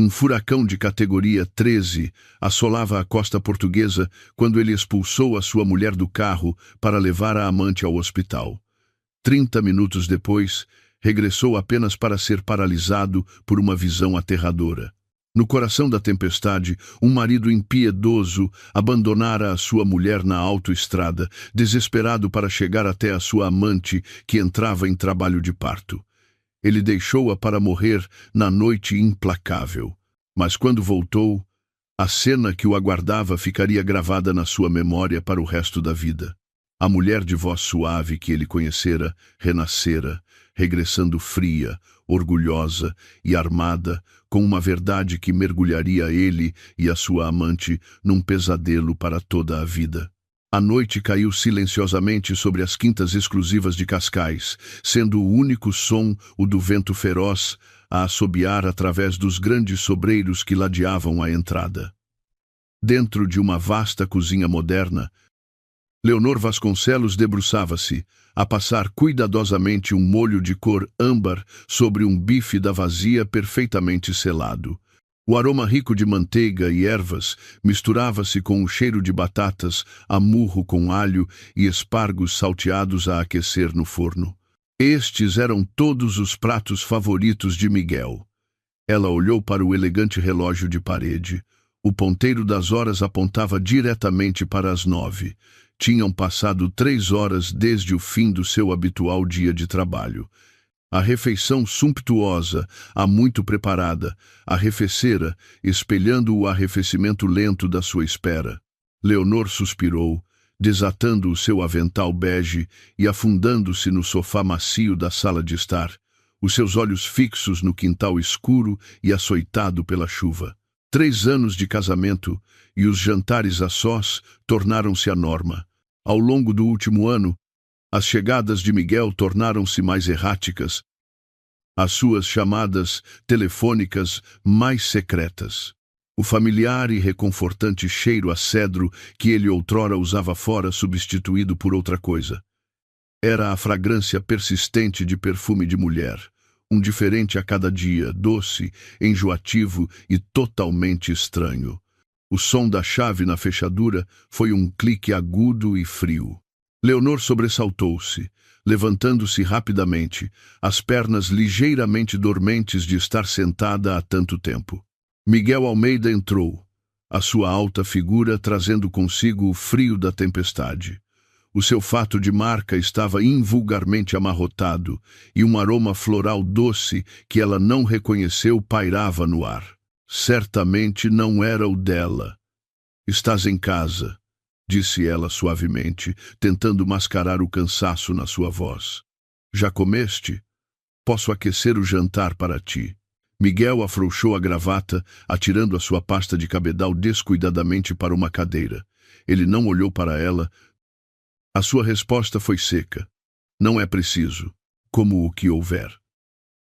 Um furacão de categoria 13 assolava a costa portuguesa quando ele expulsou a sua mulher do carro para levar a amante ao hospital. 30 minutos depois, regressou apenas para ser paralisado por uma visão aterradora. No coração da tempestade, um marido impiedoso abandonara a sua mulher na autoestrada, desesperado para chegar até a sua amante, que entrava em trabalho de parto. Ele deixou-a para morrer na noite implacável. Mas quando voltou, a cena que o aguardava ficaria gravada na sua memória para o resto da vida. A mulher de voz suave que ele conhecera renascera, regressando fria, orgulhosa e armada, com uma verdade que mergulharia ele e a sua amante num pesadelo para toda a vida. A noite caiu silenciosamente sobre as quintas exclusivas de Cascais, sendo o único som o do vento feroz a assobiar através dos grandes sobreiros que ladeavam a entrada. Dentro de uma vasta cozinha moderna, Leonor Vasconcelos debruçava-se, a passar cuidadosamente um molho de cor âmbar sobre um bife da vazia perfeitamente selado. O aroma rico de manteiga e ervas misturava-se com o cheiro de batatas a murro com alho e espargos salteados a aquecer no forno. Estes eram todos os pratos favoritos de Miguel. Ela olhou para o elegante relógio de parede. O ponteiro das horas apontava diretamente para as 9. Tinham passado 3 horas desde o fim do seu habitual dia de trabalho. A refeição sumptuosa, há muito preparada, arrefecera, espelhando o arrefecimento lento da sua espera. Leonor suspirou, desatando o seu avental bege e afundando-se no sofá macio da sala de estar, os seus olhos fixos no quintal escuro e açoitado pela chuva. 3 anos de casamento e os jantares a sós tornaram-se a norma. Ao longo do último ano, as chegadas de Miguel tornaram-se mais erráticas, as suas chamadas telefônicas mais secretas. O familiar e reconfortante cheiro a cedro que ele outrora usava fora substituído por outra coisa. Era a fragrância persistente de perfume de mulher, um diferente a cada dia, doce, enjoativo e totalmente estranho. O som da chave na fechadura foi um clique agudo e frio. Leonor sobressaltou-se, levantando-se rapidamente, as pernas ligeiramente dormentes de estar sentada há tanto tempo. Miguel Almeida entrou, a sua alta figura trazendo consigo o frio da tempestade. O seu fato de marca estava invulgarmente amarrotado e um aroma floral doce que ela não reconheceu pairava no ar. Certamente não era o dela. "Estás em casa", disse ela suavemente, tentando mascarar o cansaço na sua voz. "Já comeste? Posso aquecer o jantar para ti." Miguel afrouxou a gravata, atirando a sua pasta de cabedal descuidadamente para uma cadeira. Ele não olhou para ela. A sua resposta foi seca. "Não é preciso, como o que houver."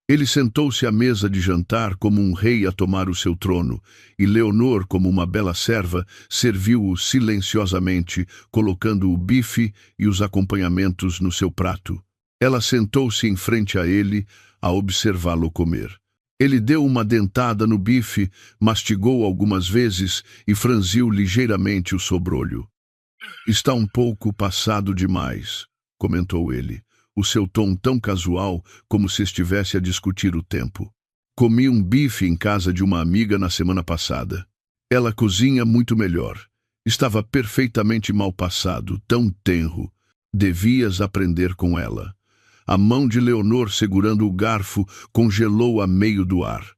Ele sentou-se à mesa de jantar como um rei a tomar o seu trono, e Leonor, como uma bela serva, serviu-o silenciosamente, colocando o bife e os acompanhamentos no seu prato. Ela sentou-se em frente a ele, a observá-lo comer. Ele deu uma dentada no bife, mastigou algumas vezes e franziu ligeiramente o sobrolho. "Está um pouco passado demais", comentou ele, o seu tom tão casual como se estivesse a discutir o tempo. "Comi um bife em casa de uma amiga na semana passada. Ela cozinha muito melhor. Estava perfeitamente mal passado, tão tenro. Devias aprender com ela." A mão de Leonor segurando o garfo congelou a meio do ar.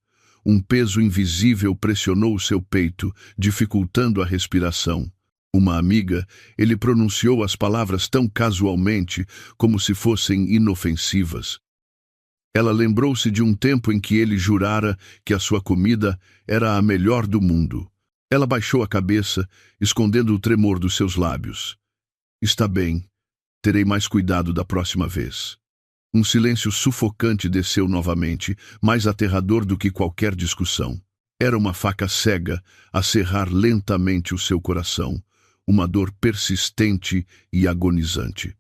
Um peso invisível pressionou o seu peito, dificultando a respiração. Uma amiga, ele pronunciou as palavras tão casualmente, como se fossem inofensivas. Ela lembrou-se de um tempo em que ele jurara que a sua comida era a melhor do mundo. Ela baixou a cabeça, escondendo o tremor dos seus lábios. "Está bem, terei mais cuidado da próxima vez." Um silêncio sufocante desceu novamente, mais aterrador do que qualquer discussão. Era uma faca cega a serrar lentamente o seu coração, uma dor persistente e agonizante.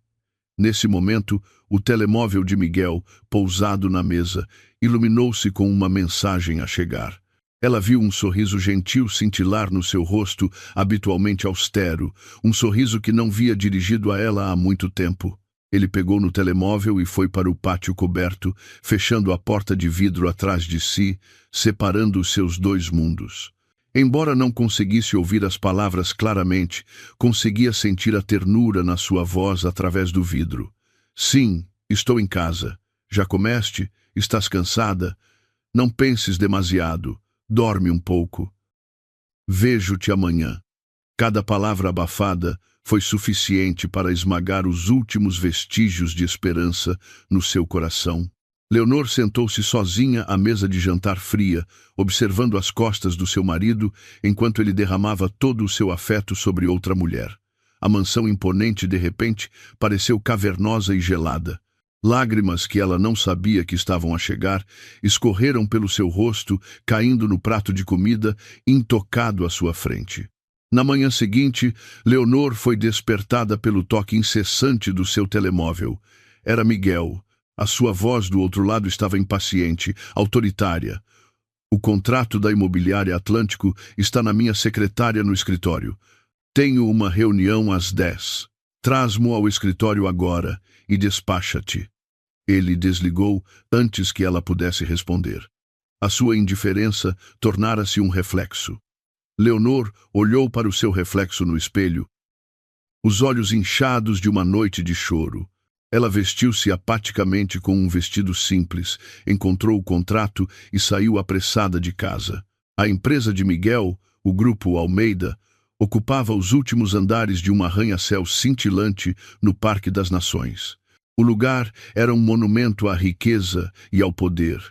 Nesse momento, o telemóvel de Miguel, pousado na mesa, iluminou-se com uma mensagem a chegar. Ela viu um sorriso gentil cintilar no seu rosto, habitualmente austero, um sorriso que não via dirigido a ela há muito tempo. Ele pegou no telemóvel e foi para o pátio coberto, fechando a porta de vidro atrás de si, separando os seus dois mundos. Embora não conseguisse ouvir as palavras claramente, conseguia sentir a ternura na sua voz através do vidro. Sim, estou em casa. Já comeste? Estás cansada? Não penses demasiado. Dorme um pouco. Vejo-te amanhã. Cada palavra abafada foi suficiente para esmagar os últimos vestígios de esperança no seu coração. Leonor sentou-se sozinha à mesa de jantar fria, observando as costas do seu marido enquanto ele derramava todo o seu afeto sobre outra mulher. A mansão imponente, de repente, pareceu cavernosa e gelada. Lágrimas que ela não sabia que estavam a chegar escorreram pelo seu rosto, caindo no prato de comida, intocado à sua frente. Na manhã seguinte, Leonor foi despertada pelo toque incessante do seu telemóvel. Era Miguel. A sua voz do outro lado estava impaciente, autoritária. O contrato da imobiliária Atlântico está na minha secretária no escritório. Tenho uma reunião às 10. Traz-mo ao escritório agora e despacha-te. Ele desligou antes que ela pudesse responder. A sua indiferença tornara-se um reflexo. Leonor olhou para o seu reflexo no espelho, os olhos inchados de uma noite de choro. Ela vestiu-se apaticamente com um vestido simples, encontrou o contrato e saiu apressada de casa. A empresa de Miguel, o Grupo Almeida, ocupava os últimos andares de um arranha-céu cintilante no Parque das Nações. O lugar era um monumento à riqueza e ao poder,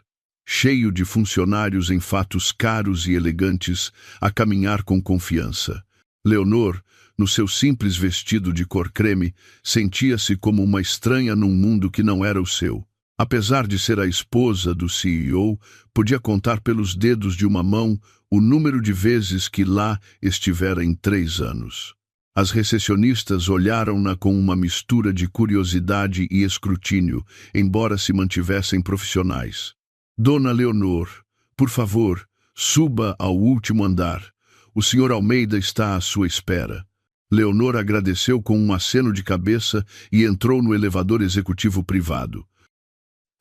cheio de funcionários em fatos caros e elegantes a caminhar com confiança. Leonor, no seu simples vestido de cor creme, sentia-se como uma estranha num mundo que não era o seu. Apesar de ser a esposa do CEO, podia contar pelos dedos de uma mão o número de vezes que lá estivera em 3 anos. As recepcionistas olharam-na com uma mistura de curiosidade e escrutínio, embora se mantivessem profissionais. Dona Leonor, por favor, suba ao último andar. O Sr. Almeida está à sua espera. Leonor agradeceu com um aceno de cabeça e entrou no elevador executivo privado.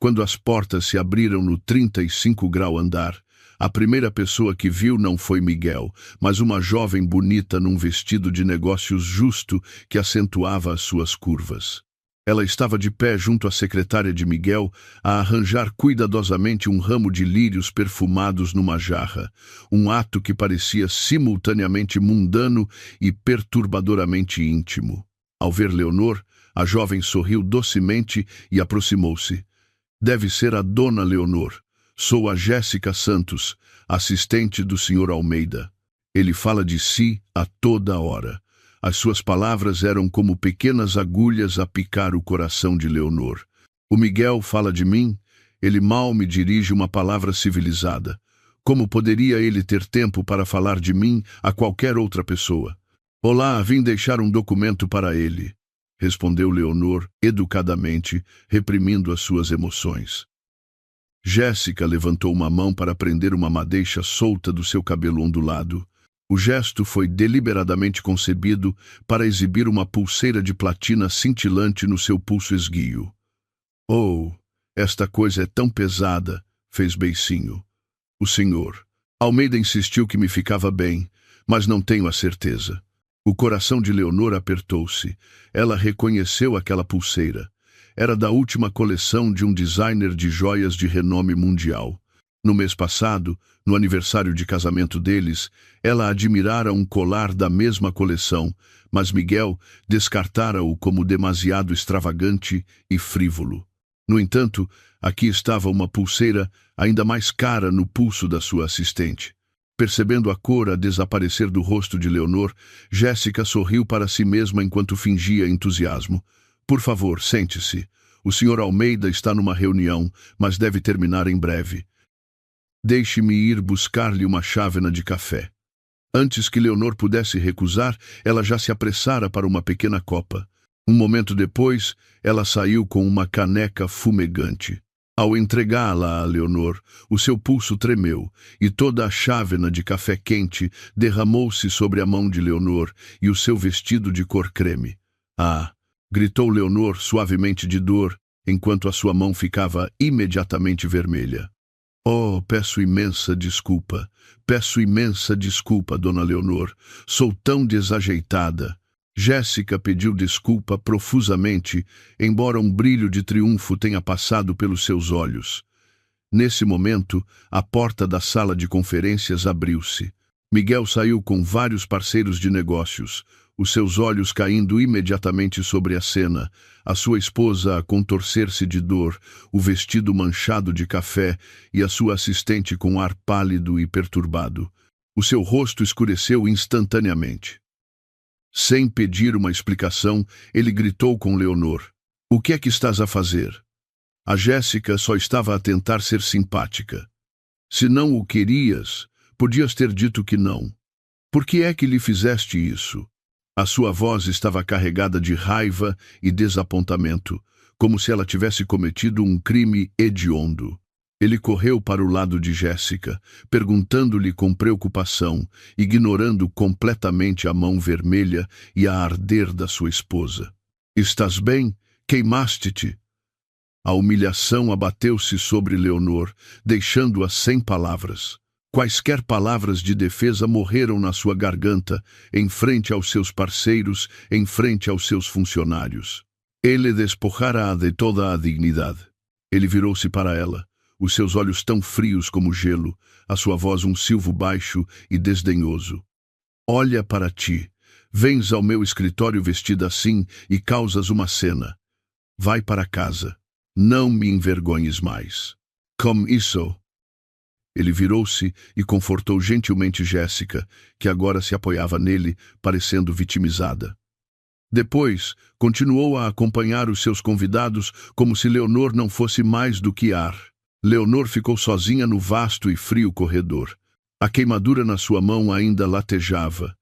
Quando as portas se abriram no 35º andar, a primeira pessoa que viu não foi Miguel, mas uma jovem bonita num vestido de negócios justo que acentuava as suas curvas. Ela estava de pé junto à secretária de Miguel a arranjar cuidadosamente um ramo de lírios perfumados numa jarra, um ato que parecia simultaneamente mundano e perturbadoramente íntimo. Ao ver Leonor, a jovem sorriu docemente e aproximou-se. Deve ser a dona Leonor. Sou a Jéssica Santos, assistente do Sr. Almeida. Ele fala de si a toda hora. As suas palavras eram como pequenas agulhas a picar o coração de Leonor. O Miguel fala de mim? Ele mal me dirige uma palavra civilizada. Como poderia ele ter tempo para falar de mim a qualquer outra pessoa? Olá, vim deixar um documento para ele, respondeu Leonor educadamente, reprimindo as suas emoções. Jéssica levantou uma mão para prender uma madeixa solta do seu cabelo ondulado. O gesto foi deliberadamente concebido para exibir uma pulseira de platina cintilante no seu pulso esguio. Oh, esta coisa é tão pesada, fez beicinho. O senhor Almeida insistiu que me ficava bem, mas não tenho a certeza. O coração de Leonor apertou-se. Ela reconheceu aquela pulseira. Era da última coleção de um designer de joias de renome mundial. No mês passado, no aniversário de casamento deles, ela admirara um colar da mesma coleção, mas Miguel descartara-o como demasiado extravagante e frívolo. No entanto, aqui estava uma pulseira ainda mais cara no pulso da sua assistente. Percebendo a cor a desaparecer do rosto de Leonor, Jéssica sorriu para si mesma enquanto fingia entusiasmo. Por favor, sente-se. O Sr. Almeida está numa reunião, mas deve terminar em breve. Deixe-me ir buscar-lhe uma chávena de café. Antes que Leonor pudesse recusar, ela já se apressara para uma pequena copa. Um momento depois, ela saiu com uma caneca fumegante. Ao entregá-la a Leonor, o seu pulso tremeu, e toda a chávena de café quente derramou-se sobre a mão de Leonor e o seu vestido de cor creme. Ah! Gritou Leonor suavemente de dor, enquanto a sua mão ficava imediatamente vermelha. Oh, peço imensa desculpa, dona Leonor. Sou tão desajeitada. Jéssica pediu desculpa profusamente, embora um brilho de triunfo tenha passado pelos seus olhos. Nesse momento, a porta da sala de conferências abriu-se. Miguel saiu com vários parceiros de negócios, os seus olhos caindo imediatamente sobre a cena, a sua esposa a contorcer-se de dor, o vestido manchado de café e a sua assistente com ar pálido e perturbado. O seu rosto escureceu instantaneamente. Sem pedir uma explicação, ele gritou com Leonor. O que é que estás a fazer? A Jéssica só estava a tentar ser simpática. Se não o querias, podias ter dito que não. Por que é que lhe fizeste isso? A sua voz estava carregada de raiva e desapontamento, como se ela tivesse cometido um crime hediondo. Ele correu para o lado de Jéssica, perguntando-lhe com preocupação, ignorando completamente a mão vermelha e a arder da sua esposa. Estás bem? Queimaste-te? A humilhação abateu-se sobre Leonor, deixando-a sem palavras. Quaisquer palavras de defesa morreram na sua garganta, em frente aos seus parceiros, em frente aos seus funcionários. Ele despojara-a de toda a dignidade. Ele virou-se para ela, os seus olhos tão frios como gelo, a sua voz um silvo baixo e desdenhoso. Olha para ti. Vens ao meu escritório vestida assim e causas uma cena. Vai para casa. Não me envergonhes mais. Como isso? Ele virou-se e confortou gentilmente Jéssica, que agora se apoiava nele, parecendo vitimizada. Depois, continuou a acompanhar os seus convidados como se Leonor não fosse mais do que ar. Leonor ficou sozinha no vasto e frio corredor. A queimadura na sua mão ainda latejava,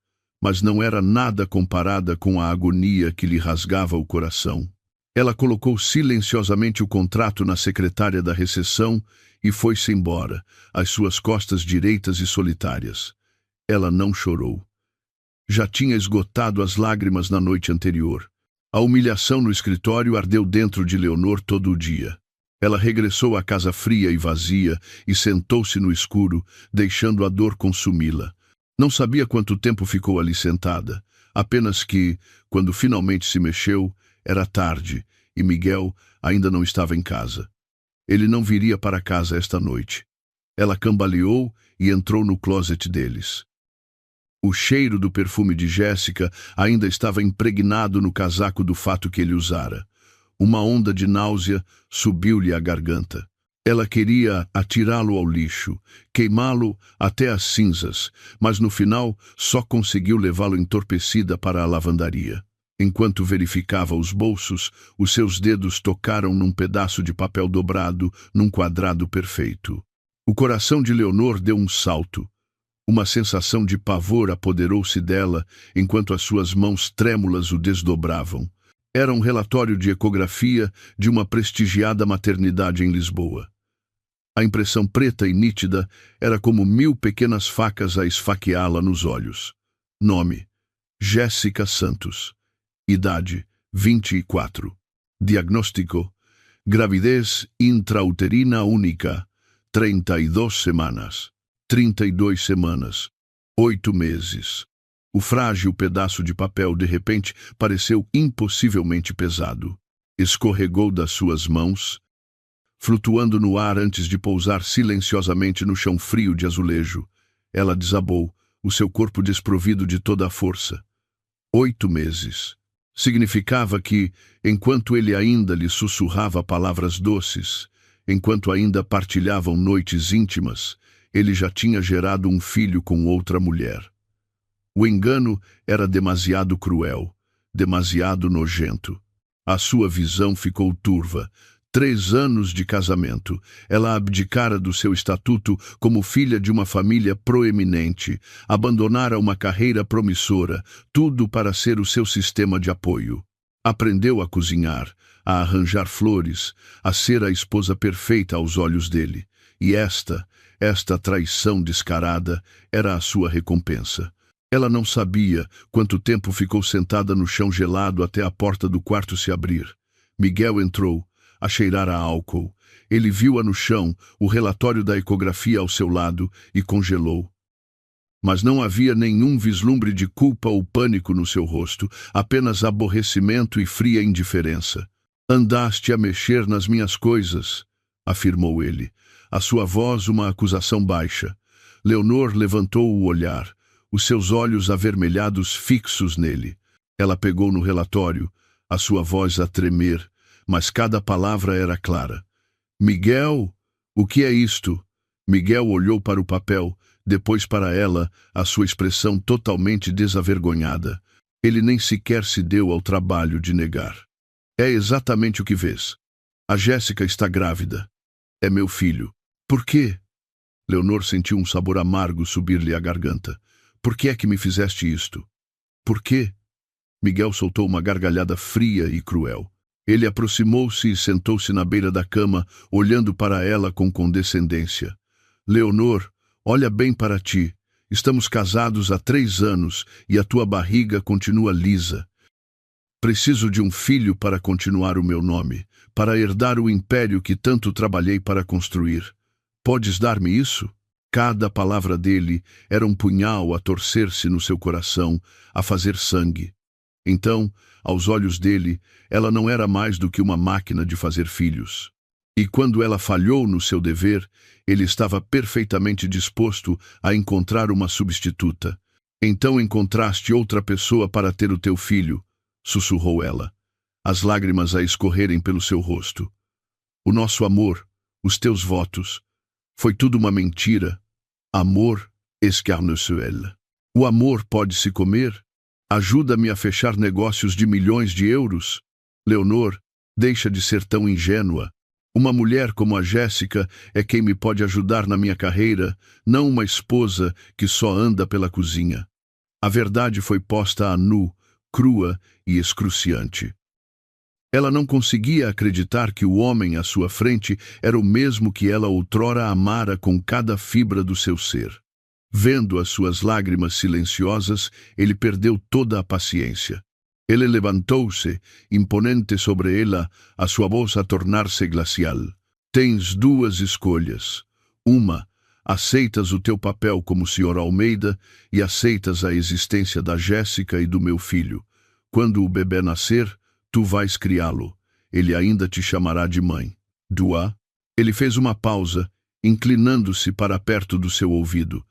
mas não era nada comparada com a agonia que lhe rasgava o coração. Ela colocou silenciosamente o contrato na secretária da recepção e foi-se embora, às suas costas direitas e solitárias. Ela não chorou. Já tinha esgotado as lágrimas na noite anterior. A humilhação no escritório ardeu dentro de Leonor todo o dia. Ela regressou à casa fria e vazia e sentou-se no escuro, deixando a dor consumi-la. Não sabia quanto tempo ficou ali sentada, apenas que, quando finalmente se mexeu, era tarde e Miguel ainda não estava em casa. Ele não viria para casa esta noite. Ela cambaleou e entrou no closet deles. O cheiro do perfume de Jéssica ainda estava impregnado no casaco do fato que ele usara. Uma onda de náusea subiu-lhe à garganta. Ela queria atirá-lo ao lixo, queimá-lo até as cinzas, mas no final só conseguiu levá-lo entorpecida para a lavandaria. Enquanto verificava os bolsos, os seus dedos tocaram num pedaço de papel dobrado, num quadrado perfeito. O coração de Leonor deu um salto. Uma sensação de pavor apoderou-se dela, enquanto as suas mãos trêmulas o desdobravam. Era um relatório de ecografia de uma prestigiada maternidade em Lisboa. A impressão preta e nítida era como 1000 pequenas facas a esfaqueá-la nos olhos. Nome: Jéssica Santos. Idade: 24. Diagnóstico: gravidez intrauterina única, 32 semanas. 32 semanas. 8 meses. O frágil pedaço de papel de repente pareceu impossivelmente pesado. Escorregou das suas mãos, flutuando no ar antes de pousar silenciosamente no chão frio de azulejo. Ela desabou, o seu corpo desprovido de toda a força. 8 meses. Significava que, enquanto ele ainda lhe sussurrava palavras doces, enquanto ainda partilhavam noites íntimas, ele já tinha gerado um filho com outra mulher. O engano era demasiado cruel, demasiado nojento. A sua visão ficou turva. 3 anos de casamento, ela abdicara do seu estatuto como filha de uma família proeminente, abandonara uma carreira promissora, tudo para ser o seu sistema de apoio. Aprendeu a cozinhar, a arranjar flores, a ser a esposa perfeita aos olhos dele. E esta traição descarada era a sua recompensa. Ela não sabia quanto tempo ficou sentada no chão gelado até a porta do quarto se abrir. Miguel entrou, a cheirar a álcool. Ele viu-a no chão, o relatório da ecografia ao seu lado, e congelou. Mas não havia nenhum vislumbre de culpa ou pânico no seu rosto, apenas aborrecimento e fria indiferença. "Andaste a mexer nas minhas coisas", afirmou ele, a sua voz uma acusação baixa. Leonor levantou o olhar, os seus olhos avermelhados fixos nele. Ela pegou no relatório, a sua voz a tremer, mas cada palavra era clara. "Miguel, o que é isto?" Miguel olhou para o papel, depois para ela, a sua expressão totalmente desavergonhada. Ele nem sequer se deu ao trabalho de negar. "É exatamente o que vês. A Jéssica está grávida. É meu filho." "Por quê?" Leonor sentiu um sabor amargo subir-lhe à garganta. "Por que é que me fizeste isto?" "Por quê?" Miguel soltou uma gargalhada fria e cruel. Ele aproximou-se e sentou-se na beira da cama, olhando para ela com condescendência. "Leonor, olha bem para ti. Estamos casados há 3 anos e a tua barriga continua lisa. Preciso de um filho para continuar o meu nome, para herdar o império que tanto trabalhei para construir. Podes dar-me isso?" Cada palavra dele era um punhal a torcer-se no seu coração, a fazer sangue. Então, aos olhos dele, ela não era mais do que uma máquina de fazer filhos. E quando ela falhou no seu dever, ele estava perfeitamente disposto a encontrar uma substituta. "Então encontraste outra pessoa para ter o teu filho", sussurrou ela, as lágrimas a escorrerem pelo seu rosto. "O nosso amor, os teus votos, foi tudo uma mentira. Amor escarneceu. O amor pode se comer? Ajuda-me a fechar negócios de milhões de euros. Leonor, deixa de ser tão ingênua. Uma mulher como a Jéssica é quem me pode ajudar na minha carreira, não uma esposa que só anda pela cozinha." A verdade foi posta a nu, crua e excruciante. Ela não conseguia acreditar que o homem à sua frente era o mesmo que ela outrora amara com cada fibra do seu ser. Vendo as suas lágrimas silenciosas, ele perdeu toda a paciência. Ele levantou-se, imponente sobre ela, a sua voz a tornar-se glacial. "Tens 2 escolhas. Uma, aceitas o teu papel como Sr. Almeida e aceitas a existência da Jéssica e do meu filho. Quando o bebê nascer, tu vais criá-lo. Ele ainda te chamará de mãe." "Dua?" Ele fez uma pausa, inclinando-se para perto do seu ouvido.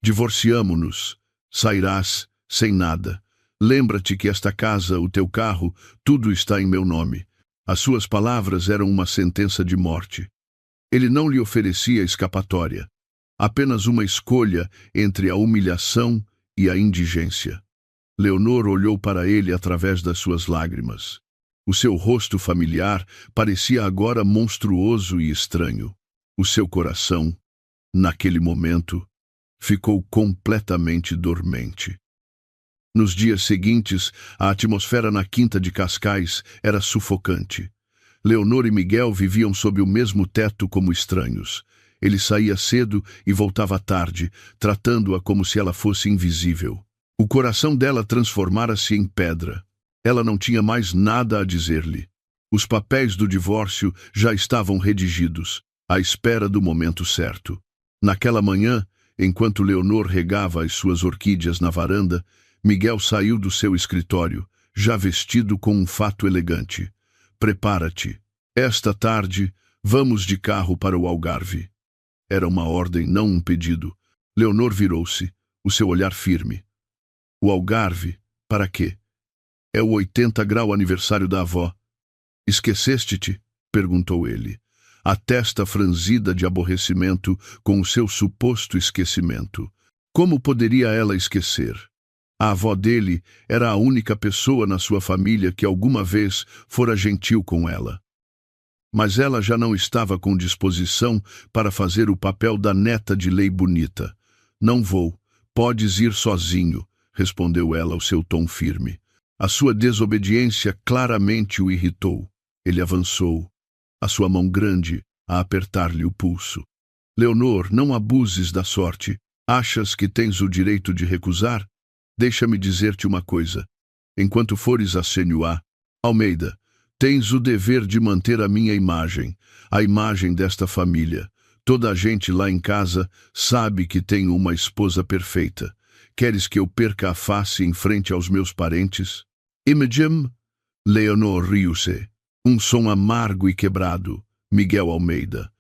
"Divorciamo-nos. Sairás sem nada. Lembra-te que esta casa, o teu carro, tudo está em meu nome." As suas palavras eram uma sentença de morte. Ele não lhe oferecia escapatória. Apenas uma escolha entre a humilhação e a indigência. Leonor olhou para ele através das suas lágrimas. O seu rosto familiar parecia agora monstruoso e estranho. O seu coração, naquele momento, ficou completamente dormente. Nos dias seguintes, a atmosfera na quinta de Cascais era sufocante. Leonor e Miguel viviam sob o mesmo teto como estranhos. Ele saía cedo e voltava tarde, tratando-a como se ela fosse invisível. O coração dela transformara-se em pedra. Ela não tinha mais nada a dizer-lhe. Os papéis do divórcio já estavam redigidos, à espera do momento certo. Naquela manhã, enquanto Leonor regava as suas orquídeas na varanda, Miguel saiu do seu escritório, já vestido com um fato elegante. "Prepara-te. Esta tarde, vamos de carro para o Algarve." Era uma ordem, não um pedido. Leonor virou-se, o seu olhar firme. "O Algarve? Para quê?" "É o 80º aniversário da avó." "Esqueceste-te?" perguntou ele, a testa franzida de aborrecimento com o seu suposto esquecimento. Como poderia ela esquecer? A avó dele era a única pessoa na sua família que alguma vez fora gentil com ela. Mas ela já não estava com disposição para fazer o papel da neta de lei bonita. "Não vou. Podes ir sozinho", respondeu ela ao seu tom firme. A sua desobediência claramente o irritou. Ele avançou, a sua mão grande a apertar-lhe o pulso. Leonor, não abuses da sorte. Achas que tens o direito de recusar? Deixa-me dizer-te uma coisa. Enquanto fores a Senhuá, Almeida, tens o dever de manter a minha imagem, a imagem desta família. Toda a gente lá em casa sabe que tenho uma esposa perfeita. Queres que eu perca a face em frente aos meus parentes? Imogen? Leonor riu-se. Um som amargo e quebrado. Miguel Almeida.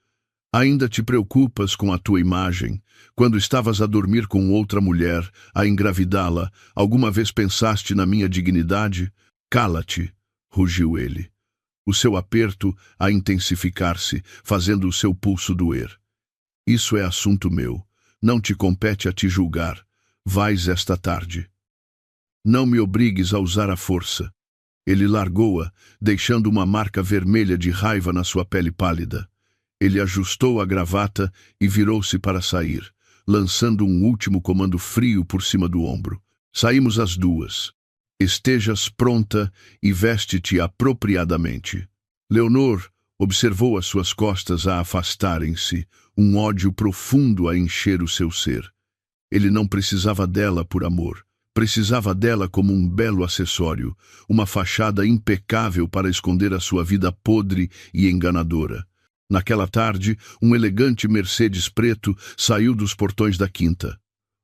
Ainda te preocupas com a tua imagem? Quando estavas a dormir com outra mulher, a engravidá-la, alguma vez pensaste na minha dignidade? Cala-te, rugiu ele. O seu aperto a intensificar-se, fazendo o seu pulso doer. Isso é assunto meu. Não te compete a te julgar. Vais esta tarde. Não me obrigues a usar a força. Ele largou-a, deixando uma marca vermelha de raiva na sua pele pálida. Ele ajustou a gravata e virou-se para sair, lançando um último comando frio por cima do ombro. Saímos as duas. Estejas pronta e veste-te apropriadamente. Leonor observou as suas costas a afastarem-se, um ódio profundo a encher o seu ser. Ele não precisava dela por amor. Precisava dela como um belo acessório, uma fachada impecável para esconder a sua vida podre e enganadora. Naquela tarde, um elegante Mercedes preto saiu dos portões da quinta.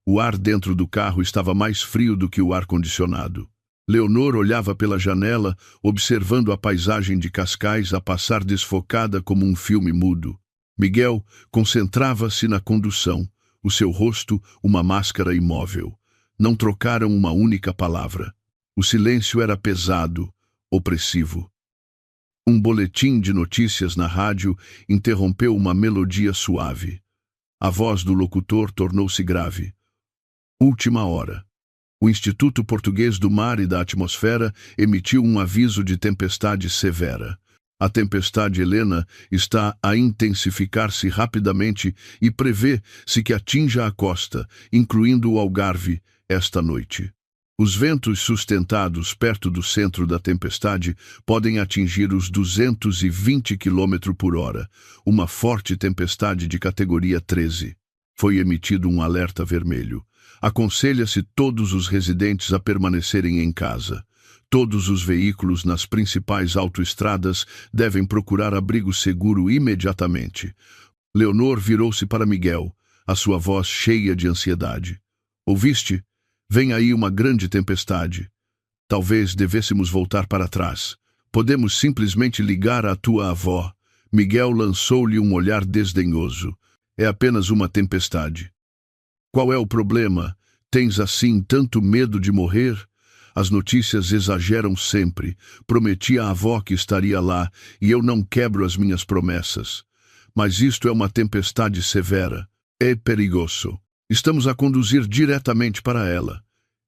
O ar dentro do carro estava mais frio do que o ar-condicionado. Leonor olhava pela janela, observando a paisagem de Cascais a passar desfocada como um filme mudo. Miguel concentrava-se na condução, o seu rosto uma máscara imóvel. Não trocaram uma única palavra. O silêncio era pesado, opressivo. Um boletim de notícias na rádio interrompeu uma melodia suave. A voz do locutor tornou-se grave. Última hora. O Instituto Português do Mar e da Atmosfera emitiu um aviso de tempestade severa. A tempestade Helena está a intensificar-se rapidamente e prevê-se que atinja a costa, incluindo o Algarve, esta noite. Os ventos sustentados perto do centro da tempestade podem atingir os 220 km por hora, uma forte tempestade de categoria 13. Foi emitido um alerta vermelho. Aconselha-se todos os residentes a permanecerem em casa. Todos os veículos nas principais autoestradas devem procurar abrigo seguro imediatamente. Leonor virou-se para Miguel, a sua voz cheia de ansiedade. Ouviste? Vem aí uma grande tempestade. Talvez devêssemos voltar para trás. Podemos simplesmente ligar à tua avó. Miguel lançou-lhe um olhar desdenhoso. É apenas uma tempestade. Qual é o problema? Tens assim tanto medo de morrer? As notícias exageram sempre. Prometi à avó que estaria lá, e eu não quebro as minhas promessas. Mas isto é uma tempestade severa. É perigoso. Estamos a conduzir diretamente para ela.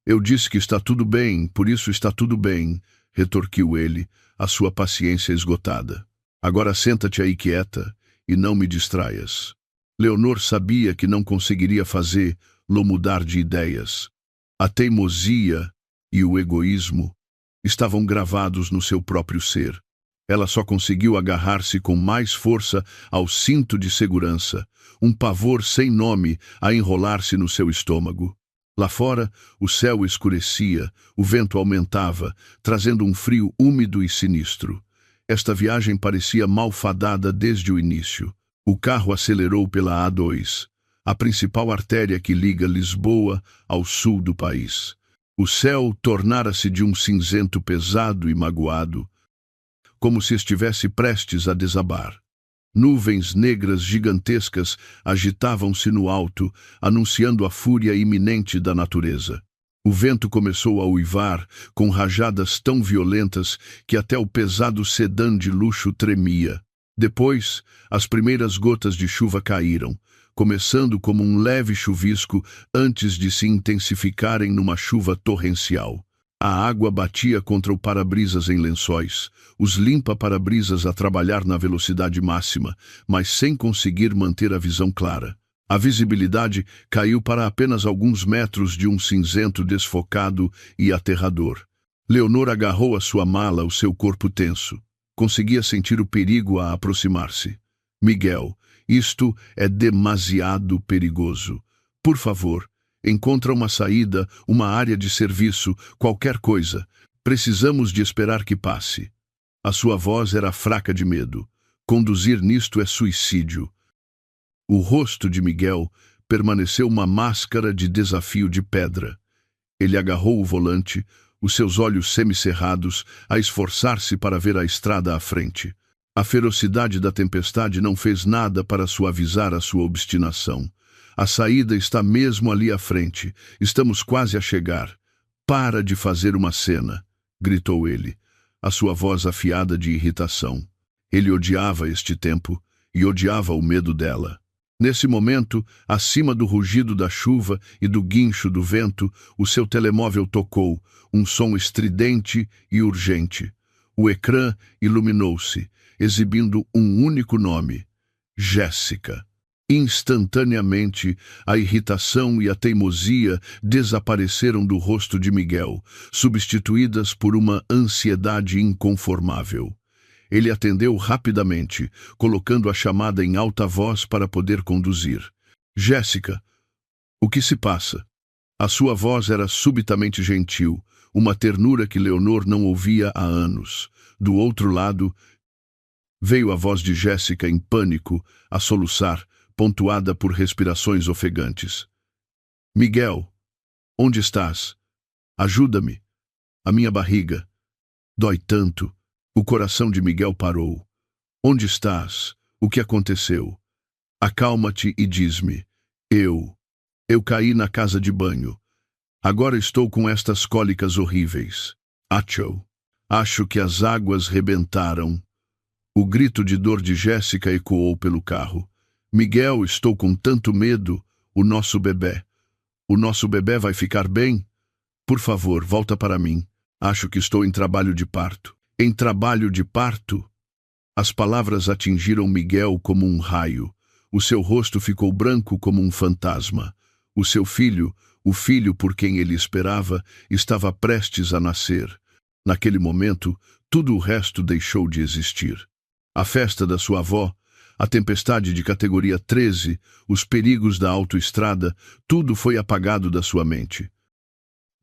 Eu disse que está tudo bem, por isso está tudo bem, retorquiu ele, a sua paciência esgotada. Agora senta-te aí quieta e não me distraias. Leonor sabia que não conseguiria fazê-lo mudar de ideias. A teimosia e o egoísmo estavam gravados no seu próprio ser. Ela só conseguiu agarrar-se com mais força ao cinto de segurança, um pavor sem nome a enrolar-se no seu estômago. Lá fora, o céu escurecia, o vento aumentava, trazendo um frio úmido e sinistro. Esta viagem parecia malfadada desde o início. O carro acelerou pela A2, a principal artéria que liga Lisboa ao sul do país. O céu tornara-se de um cinzento pesado e magoado, como se estivesse prestes a desabar. Nuvens negras gigantescas agitavam-se no alto, anunciando a fúria iminente da natureza. O vento começou a uivar, com rajadas tão violentas que até o pesado sedã de luxo tremia. Depois, as primeiras gotas de chuva caíram, começando como um leve chuvisco antes de se intensificarem numa chuva torrencial. A água batia contra o para-brisas em lençóis, os limpa-para-brisas a trabalhar na velocidade máxima, mas sem conseguir manter a visão clara. A visibilidade caiu para apenas alguns metros de um cinzento desfocado e aterrador. Leonor agarrou a sua mala, o seu corpo tenso. Conseguia sentir o perigo a aproximar-se. Miguel, isto é demasiado perigoso. Por favor, encontra uma saída, uma área de serviço, qualquer coisa. Precisamos de esperar que passe. A sua voz era fraca de medo. Conduzir nisto é suicídio. O rosto de Miguel permaneceu uma máscara de desafio de pedra. Ele agarrou o volante, os seus olhos semicerrados, a esforçar-se para ver a estrada à frente. A ferocidade da tempestade não fez nada para suavizar a sua obstinação. A saída está mesmo ali à frente. Estamos quase a chegar. Para de fazer uma cena, gritou ele, a sua voz afiada de irritação. Ele odiava este tempo e odiava o medo dela. Nesse momento, acima do rugido da chuva e do guincho do vento, o seu telemóvel tocou, um som estridente e urgente. O ecrã iluminou-se, exibindo um único nome: Jéssica. Instantaneamente, a irritação e a teimosia desapareceram do rosto de Miguel, substituídas por uma ansiedade inconformável. Ele atendeu rapidamente, colocando a chamada em alta voz para poder conduzir. Jéssica, o que se passa? A sua voz era subitamente gentil, uma ternura que Leonor não ouvia há anos. Do outro lado, veio a voz de Jéssica em pânico, a soluçar, pontuada por respirações ofegantes. Miguel, onde estás? Ajuda-me. A minha barriga dói tanto. O coração de Miguel parou. Onde estás? O que aconteceu? Acalma-te e diz-me. Eu caí na casa de banho. Agora estou com estas cólicas horríveis. Achou. Acho que as águas rebentaram. O grito de dor de Jéssica ecoou pelo carro. Miguel, estou com tanto medo. O nosso bebê. O nosso bebê vai ficar bem? Por favor, volta para mim. Acho que estou em trabalho de parto. Em trabalho de parto? As palavras atingiram Miguel como um raio. O seu rosto ficou branco como um fantasma. O seu filho, o filho por quem ele esperava, estava prestes a nascer. Naquele momento, tudo o resto deixou de existir. A festa da sua avó, a tempestade de categoria 13, os perigos da autoestrada, tudo foi apagado da sua mente.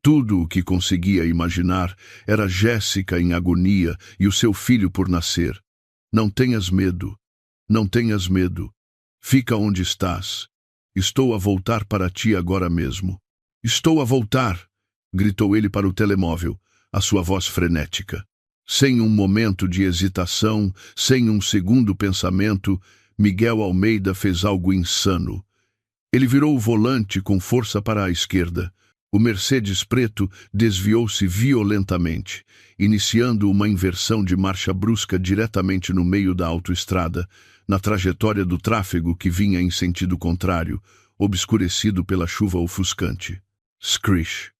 Tudo o que conseguia imaginar era Jéssica em agonia e o seu filho por nascer. Não tenhas medo. Não tenhas medo. Fica onde estás. Estou a voltar para ti agora mesmo. Estou a voltar, gritou ele para o telemóvel, a sua voz frenética. Sem um momento de hesitação, sem um segundo pensamento, Miguel Almeida fez algo insano. Ele virou o volante com força para a esquerda. O Mercedes preto desviou-se violentamente, iniciando uma inversão de marcha brusca diretamente no meio da autoestrada, na trajetória do tráfego que vinha em sentido contrário, obscurecido pela chuva ofuscante. Screech.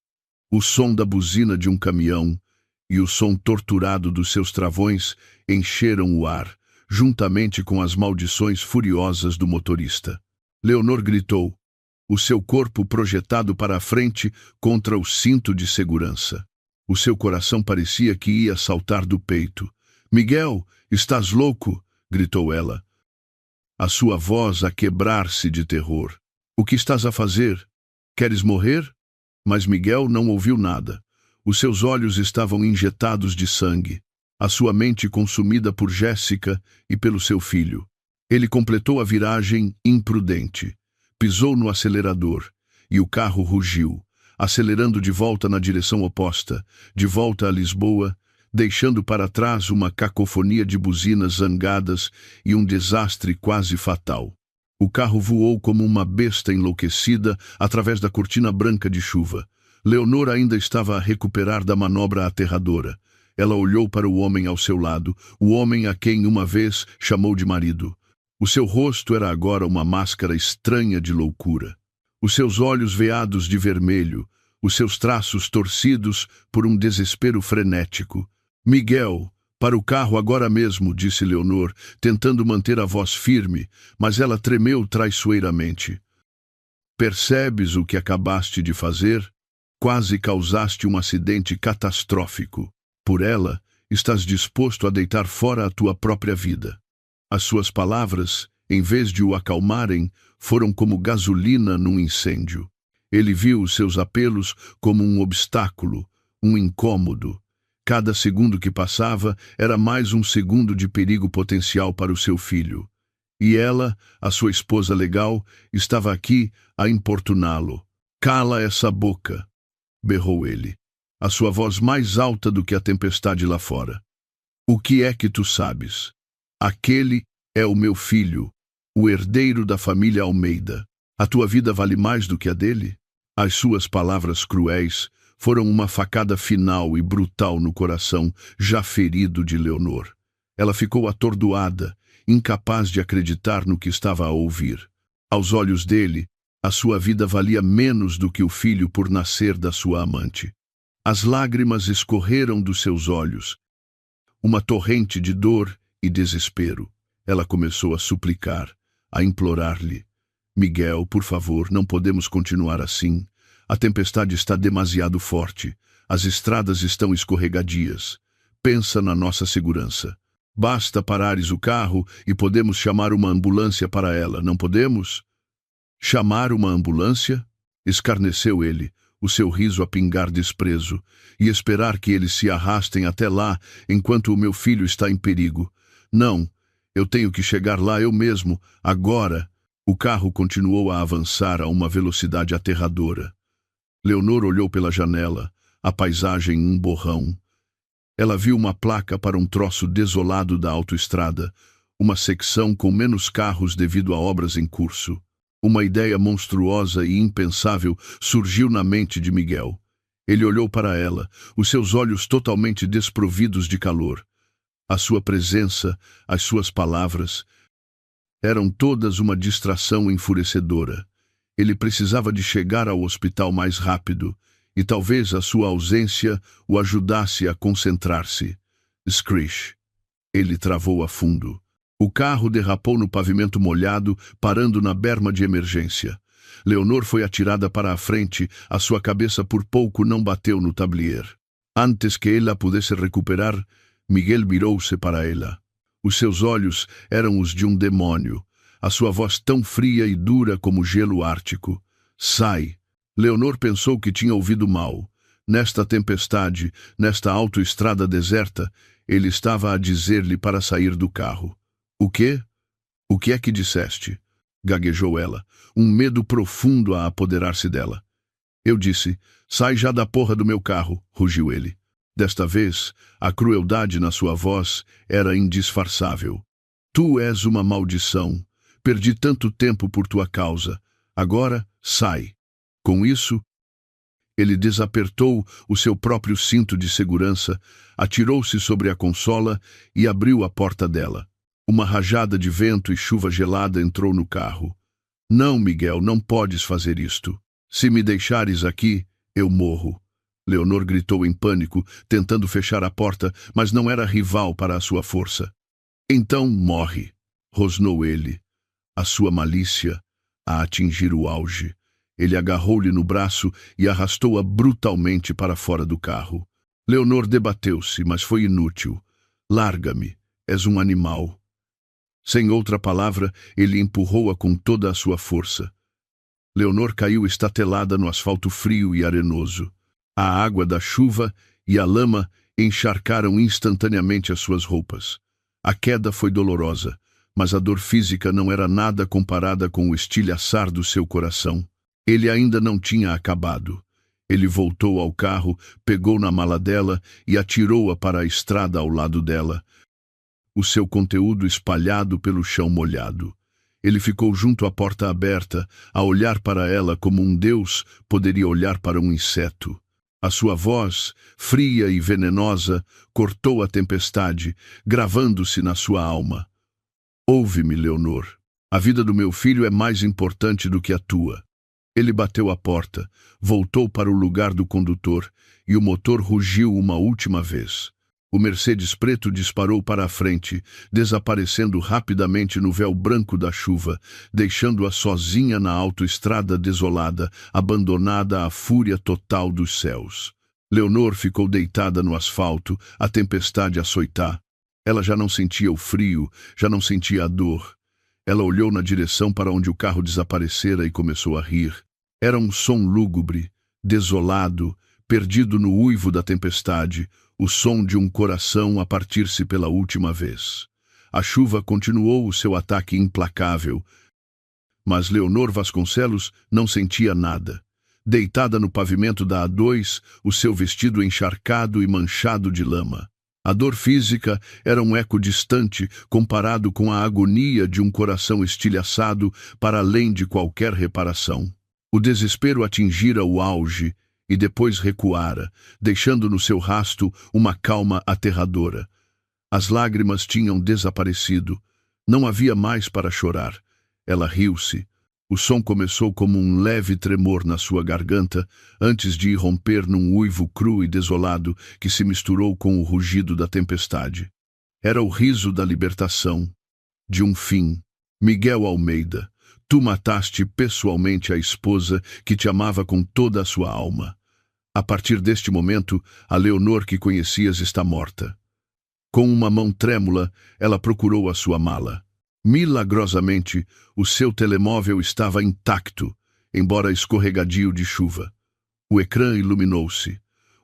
O som da buzina de um caminhão e o som torturado dos seus travões encheram o ar, juntamente com as maldições furiosas do motorista. Leonor gritou, o seu corpo projetado para a frente contra o cinto de segurança. O seu coração parecia que ia saltar do peito. Miguel, estás louco? Gritou ela. A sua voz a quebrar-se de terror. O que estás a fazer? Queres morrer? Mas Miguel não ouviu nada. Os seus olhos estavam injetados de sangue, a sua mente consumida por Jéssica e pelo seu filho. Ele completou a viragem imprudente. Pisou no acelerador, e o carro rugiu, acelerando de volta na direção oposta, de volta a Lisboa, deixando para trás uma cacofonia de buzinas zangadas e um desastre quase fatal. O carro voou como uma besta enlouquecida através da cortina branca de chuva. Leonor ainda estava a recuperar da manobra aterradora. Ela olhou para o homem ao seu lado, o homem a quem uma vez chamou de marido. O seu rosto era agora uma máscara estranha de loucura. Os seus olhos veados de vermelho, os seus traços torcidos por um desespero frenético. Miguel, para o carro agora mesmo, disse Leonor, tentando manter a voz firme, mas ela tremeu traiçoeiramente. Percebes o que acabaste de fazer? Quase causaste um acidente catastrófico. Por ela, Estás disposto a deitar fora a tua própria vida. As suas palavras, em vez de o acalmarem, foram como gasolina num incêndio. Ele viu os seus apelos como um obstáculo, um incômodo. Cada segundo que passava era mais um segundo de perigo potencial para o seu filho. E ela, a sua esposa legal, estava aqui a importuná-lo. "Cala essa boca", berrou ele, a sua voz mais alta do que a tempestade lá fora. "O que é que tu sabes? Aquele é o meu filho, o herdeiro da família Almeida. A tua vida vale mais do que a dele?" As suas palavras cruéis foram uma facada final e brutal no coração já ferido de Leonor. Ela ficou atordoada, incapaz de acreditar no que estava a ouvir. Aos olhos dele, a sua vida valia menos do que o filho por nascer da sua amante. As lágrimas escorreram dos seus olhos, uma torrente de dor e desespero. Ela começou a suplicar, a implorar-lhe: "Miguel, por favor, não podemos continuar assim. A tempestade está demasiado forte. As estradas estão escorregadias. Pensa na nossa segurança. Basta parares o carro e podemos chamar uma ambulância para ela, não podemos?" "Chamar uma ambulância?" escarneceu ele, o seu riso a pingar desprezo, "e esperar que eles se arrastem até lá enquanto o meu filho está em perigo. Não, eu tenho que chegar lá eu mesmo, agora." O carro continuou a avançar a uma velocidade aterradora. Leonor olhou pela janela, a paisagem um borrão. Ela viu uma placa para um troço desolado da autoestrada, uma secção com menos carros devido a obras em curso. Uma ideia monstruosa e impensável surgiu na mente de Miguel. Ele olhou para ela, os seus olhos totalmente desprovidos de calor. A sua presença, as suas palavras, eram todas uma distração enfurecedora. Ele precisava de chegar ao hospital mais rápido, e talvez a sua ausência o ajudasse a concentrar-se. Screech. Ele travou a fundo. O carro derrapou no pavimento molhado, parando na berma de emergência. Leonor foi atirada para a frente, a sua cabeça por pouco não bateu no tablier. Antes que ela pudesse recuperar, Miguel virou-se para ela. Os seus olhos eram os de um demônio, a sua voz tão fria e dura como gelo ártico. "Sai!" Leonor pensou que tinha ouvido mal. Nesta tempestade, nesta autoestrada deserta, ele estava a dizer-lhe para sair do carro. "O quê? O que é que disseste?" gaguejou ela, um medo profundo a apoderar-se dela. "Eu disse, sai já da porra do meu carro", rugiu ele. Desta vez, a crueldade na sua voz era indisfarçável. "Tu és uma maldição. Perdi tanto tempo por tua causa. Agora, sai." Com isso, ele desapertou o seu próprio cinto de segurança, atirou-se sobre a consola e abriu a porta dela. Uma rajada de vento e chuva gelada entrou no carro. "Não, Miguel, não podes fazer isto. Se me deixares aqui, eu morro." Leonor gritou em pânico, tentando fechar a porta, mas não era rival para a sua força. "Então morre", rosnou ele, a sua malícia a atingir o auge. Ele agarrou-lhe no braço e arrastou-a brutalmente para fora do carro. Leonor debateu-se, mas foi inútil. "Larga-me, és um animal." Sem outra palavra, ele empurrou-a com toda a sua força. Leonor caiu estatelada no asfalto frio e arenoso. A água da chuva e a lama encharcaram instantaneamente as suas roupas. A queda foi dolorosa, mas a dor física não era nada comparada com o estilhaçar do seu coração. Ele ainda não tinha acabado. Ele voltou ao carro, pegou na mala dela e atirou-a para a estrada ao lado dela, o seu conteúdo espalhado pelo chão molhado. Ele ficou junto à porta aberta, a olhar para ela como um deus poderia olhar para um inseto. A sua voz, fria e venenosa, cortou a tempestade, gravando-se na sua alma. "Ouve-me, Leonor. A vida do meu filho é mais importante do que a tua." Ele bateu a porta, voltou para o lugar do condutor e o motor rugiu uma última vez. O Mercedes preto disparou para a frente, desaparecendo rapidamente no véu branco da chuva, deixando-a sozinha na autoestrada desolada, abandonada à fúria total dos céus. Leonor ficou deitada no asfalto, a tempestade a açoitar. Ela já não sentia o frio, já não sentia a dor. Ela olhou na direção para onde o carro desaparecera e começou a rir. Era um som lúgubre, desolado, perdido no uivo da tempestade, o som de um coração a partir-se pela última vez. A chuva continuou o seu ataque implacável, mas Leonor Vasconcelos não sentia nada. Deitada no pavimento da A2, o seu vestido encharcado e manchado de lama. A dor física era um eco distante comparado com a agonia de um coração estilhaçado para além de qualquer reparação. O desespero atingira o auge e depois recuara, deixando no seu rasto uma calma aterradora. As lágrimas tinham desaparecido. Não havia mais para chorar. Ela riu-se. O som começou como um leve tremor na sua garganta, antes de irromper num uivo cru e desolado que se misturou com o rugido da tempestade. Era o riso da libertação, de um fim. Miguel Almeida, tu mataste pessoalmente a esposa que te amava com toda a sua alma. A partir deste momento, a Leonor que conhecias está morta. Com uma mão trêmula, ela procurou a sua mala. Milagrosamente, o seu telemóvel estava intacto, embora escorregadio de chuva. O ecrã iluminou-se.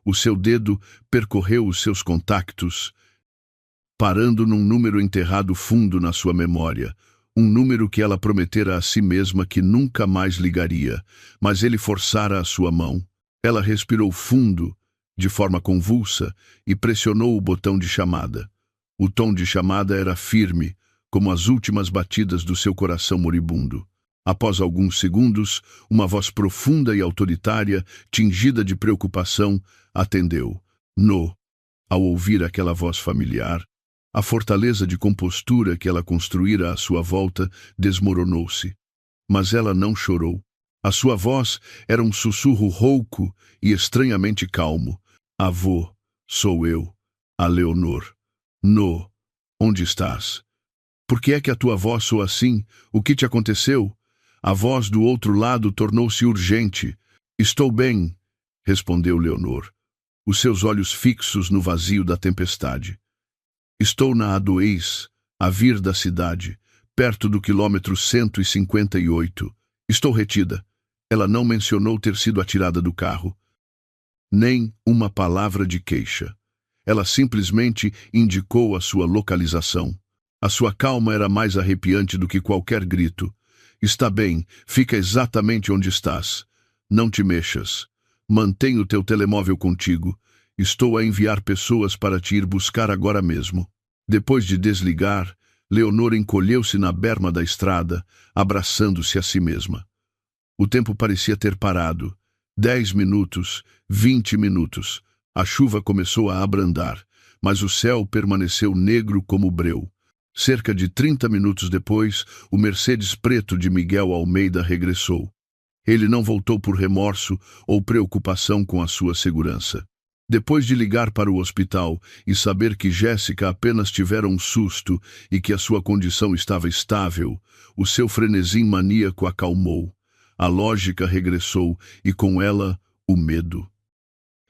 O seu dedo percorreu os seus contactos, parando num número enterrado fundo na sua memória, um número que ela prometera a si mesma que nunca mais ligaria, mas ele forçara a sua mão. Ela respirou fundo, de forma convulsa, e pressionou o botão de chamada. O tom de chamada era firme, como as últimas batidas do seu coração moribundo. Após alguns segundos, uma voz profunda e autoritária, tingida de preocupação, atendeu. No. Ao ouvir aquela voz familiar, a fortaleza de compostura que ela construíra à sua volta desmoronou-se. Mas ela não chorou. A sua voz era um sussurro rouco e estranhamente calmo. Avô, sou eu, a Leonor. No. Onde estás? Por que é que a tua voz soa assim? O que te aconteceu? A voz do outro lado tornou-se urgente. Estou bem, respondeu Leonor, os seus olhos fixos no vazio da tempestade. Estou na A2, a vir da cidade, perto do quilômetro 158. Estou retida. Ela não mencionou ter sido atirada do carro. Nem uma palavra de queixa. Ela simplesmente indicou a sua localização. A sua calma era mais arrepiante do que qualquer grito. Está bem, fica exatamente onde estás. Não te mexas. Mantém o teu telemóvel contigo. Estou a enviar pessoas para te ir buscar agora mesmo. Depois de desligar, Leonor encolheu-se na berma da estrada, abraçando-se a si mesma. O tempo parecia ter parado. 10 minutos, 20 minutos. A chuva começou a abrandar, mas o céu permaneceu negro como breu. Cerca de 30 minutos depois, o Mercedes preto de Miguel Almeida regressou. Ele não voltou por remorso ou preocupação com a sua segurança. Depois de ligar para o hospital e saber que Jéssica apenas tivera um susto e que a sua condição estava estável, o seu frenesi maníaco acalmou. A lógica regressou e com ela o medo.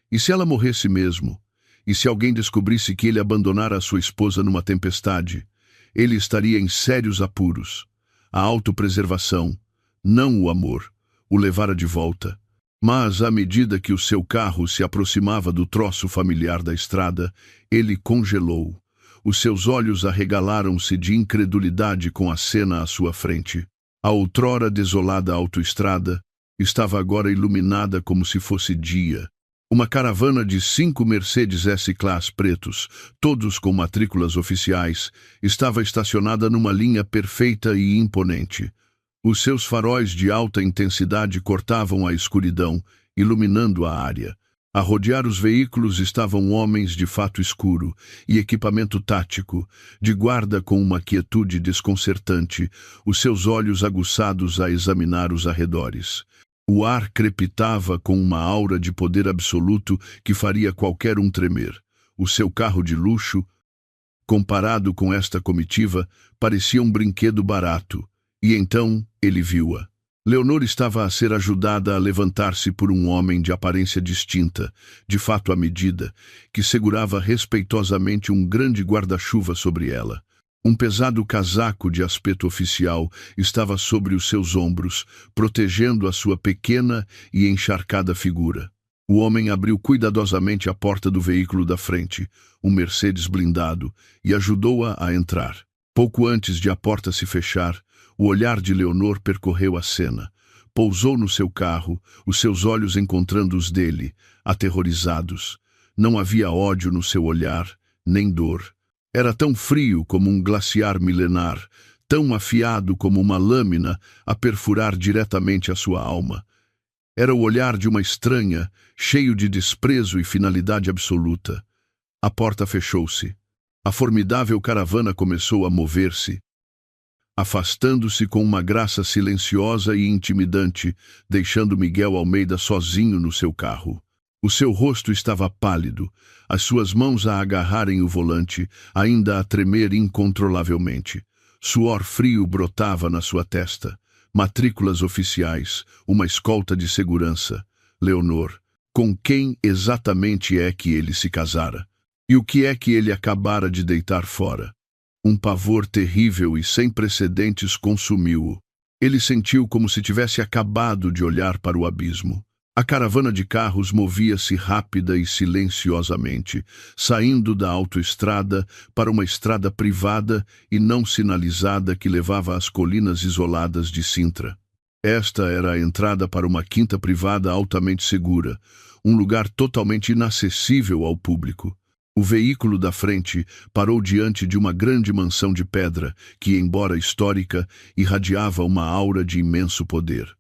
E se ela morresse mesmo? E se alguém descobrisse que ele abandonara a sua esposa numa tempestade? Ele estaria em sérios apuros. A autopreservação, não o amor, o levara de volta. Mas, à medida que o seu carro se aproximava do troço familiar da estrada, ele congelou. Os seus olhos arregalaram-se de incredulidade com a cena à sua frente. A outrora desolada autoestrada estava agora iluminada como se fosse dia. Uma caravana de 5 Mercedes S-Class pretos, todos com matrículas oficiais, estava estacionada numa linha perfeita e imponente. Os seus faróis de alta intensidade cortavam a escuridão, iluminando a área. A rodear os veículos estavam homens de fato escuro e equipamento tático, de guarda com uma quietude desconcertante, os seus olhos aguçados a examinar os arredores. O ar crepitava com uma aura de poder absoluto que faria qualquer um tremer. O seu carro de luxo, comparado com esta comitiva, parecia um brinquedo barato. E então ele viu-a. Leonor estava a ser ajudada a levantar-se por um homem de aparência distinta, de fato à medida, que segurava respeitosamente um grande guarda-chuva sobre ela. Um pesado casaco de aspecto oficial estava sobre os seus ombros, protegendo a sua pequena e encharcada figura. O homem abriu cuidadosamente a porta do veículo da frente, um Mercedes blindado, e ajudou-a a entrar. Pouco antes de a porta se fechar, o olhar de Leonor percorreu a cena. Pousou no seu carro, os seus olhos encontrando os dele, aterrorizados. Não havia ódio no seu olhar, nem dor. Era tão frio como um glaciar milenar, tão afiado como uma lâmina a perfurar diretamente a sua alma. Era o olhar de uma estranha, cheio de desprezo e finalidade absoluta. A porta fechou-se. A formidável caravana começou a mover-se, afastando-se com uma graça silenciosa e intimidante, deixando Miguel Almeida sozinho no seu carro. O seu rosto estava pálido, as suas mãos a agarrarem o volante, ainda a tremer incontrolavelmente. Suor frio brotava na sua testa. Matrículas oficiais, uma escolta de segurança. Leonor, com quem exatamente é que ele se casara? E o que é que ele acabara de deitar fora? Um pavor terrível e sem precedentes consumiu-o. Ele sentiu como se tivesse acabado de olhar para o abismo. A caravana de carros movia-se rápida e silenciosamente, saindo da autoestrada para uma estrada privada e não sinalizada que levava às colinas isoladas de Sintra. Esta era a entrada para uma quinta privada altamente segura, um lugar totalmente inacessível ao público. O veículo da frente parou diante de uma grande mansão de pedra que, embora histórica, irradiava uma aura de imenso poder.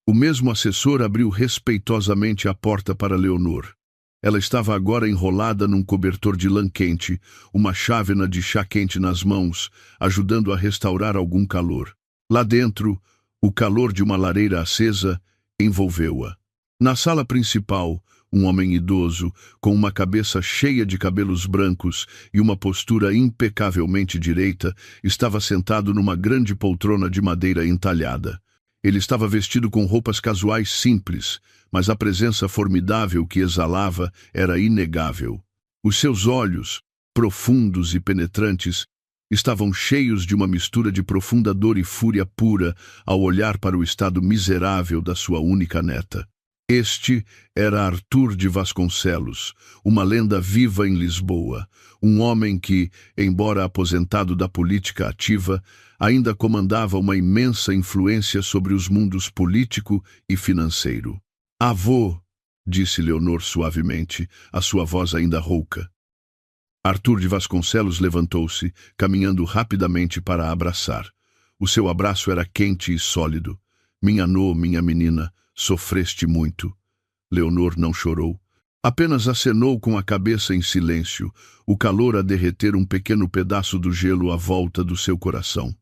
O mesmo assessor abriu respeitosamente a porta para Leonor. Ela estava agora enrolada num cobertor de lã quente, uma chávena de chá quente nas mãos, ajudando a restaurar algum calor. Lá dentro, o calor de uma lareira acesa envolveu-a. Na sala principal, um homem idoso, com uma cabeça cheia de cabelos brancos e uma postura impecavelmente direita, estava sentado numa grande poltrona de madeira entalhada. Ele estava vestido com roupas casuais simples, mas a presença formidável que exalava era inegável. Os seus olhos, profundos e penetrantes, estavam cheios de uma mistura de profunda dor e fúria pura ao olhar para o estado miserável da sua única neta. Este era Arthur de Vasconcelos, uma lenda viva em Lisboa, um homem que, embora aposentado da política ativa, ainda comandava uma imensa influência sobre os mundos político e financeiro. "Avô", disse Leonor suavemente, a sua voz ainda rouca. Arthur de Vasconcelos levantou-se, caminhando rapidamente para a abraçar. O seu abraço era quente e sólido. "Minha minha menina, sofreste muito." Leonor não chorou. Apenas acenou com a cabeça em silêncio, o calor a derreter um pequeno pedaço do gelo à volta do seu coração.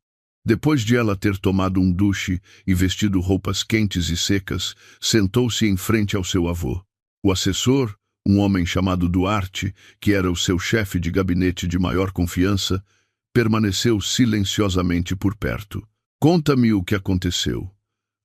Depois de ela ter tomado um duche e vestido roupas quentes e secas, sentou-se em frente ao seu avô. O assessor, um homem chamado Duarte, que era o seu chefe de gabinete de maior confiança, permaneceu silenciosamente por perto. "Conta-me o que aconteceu."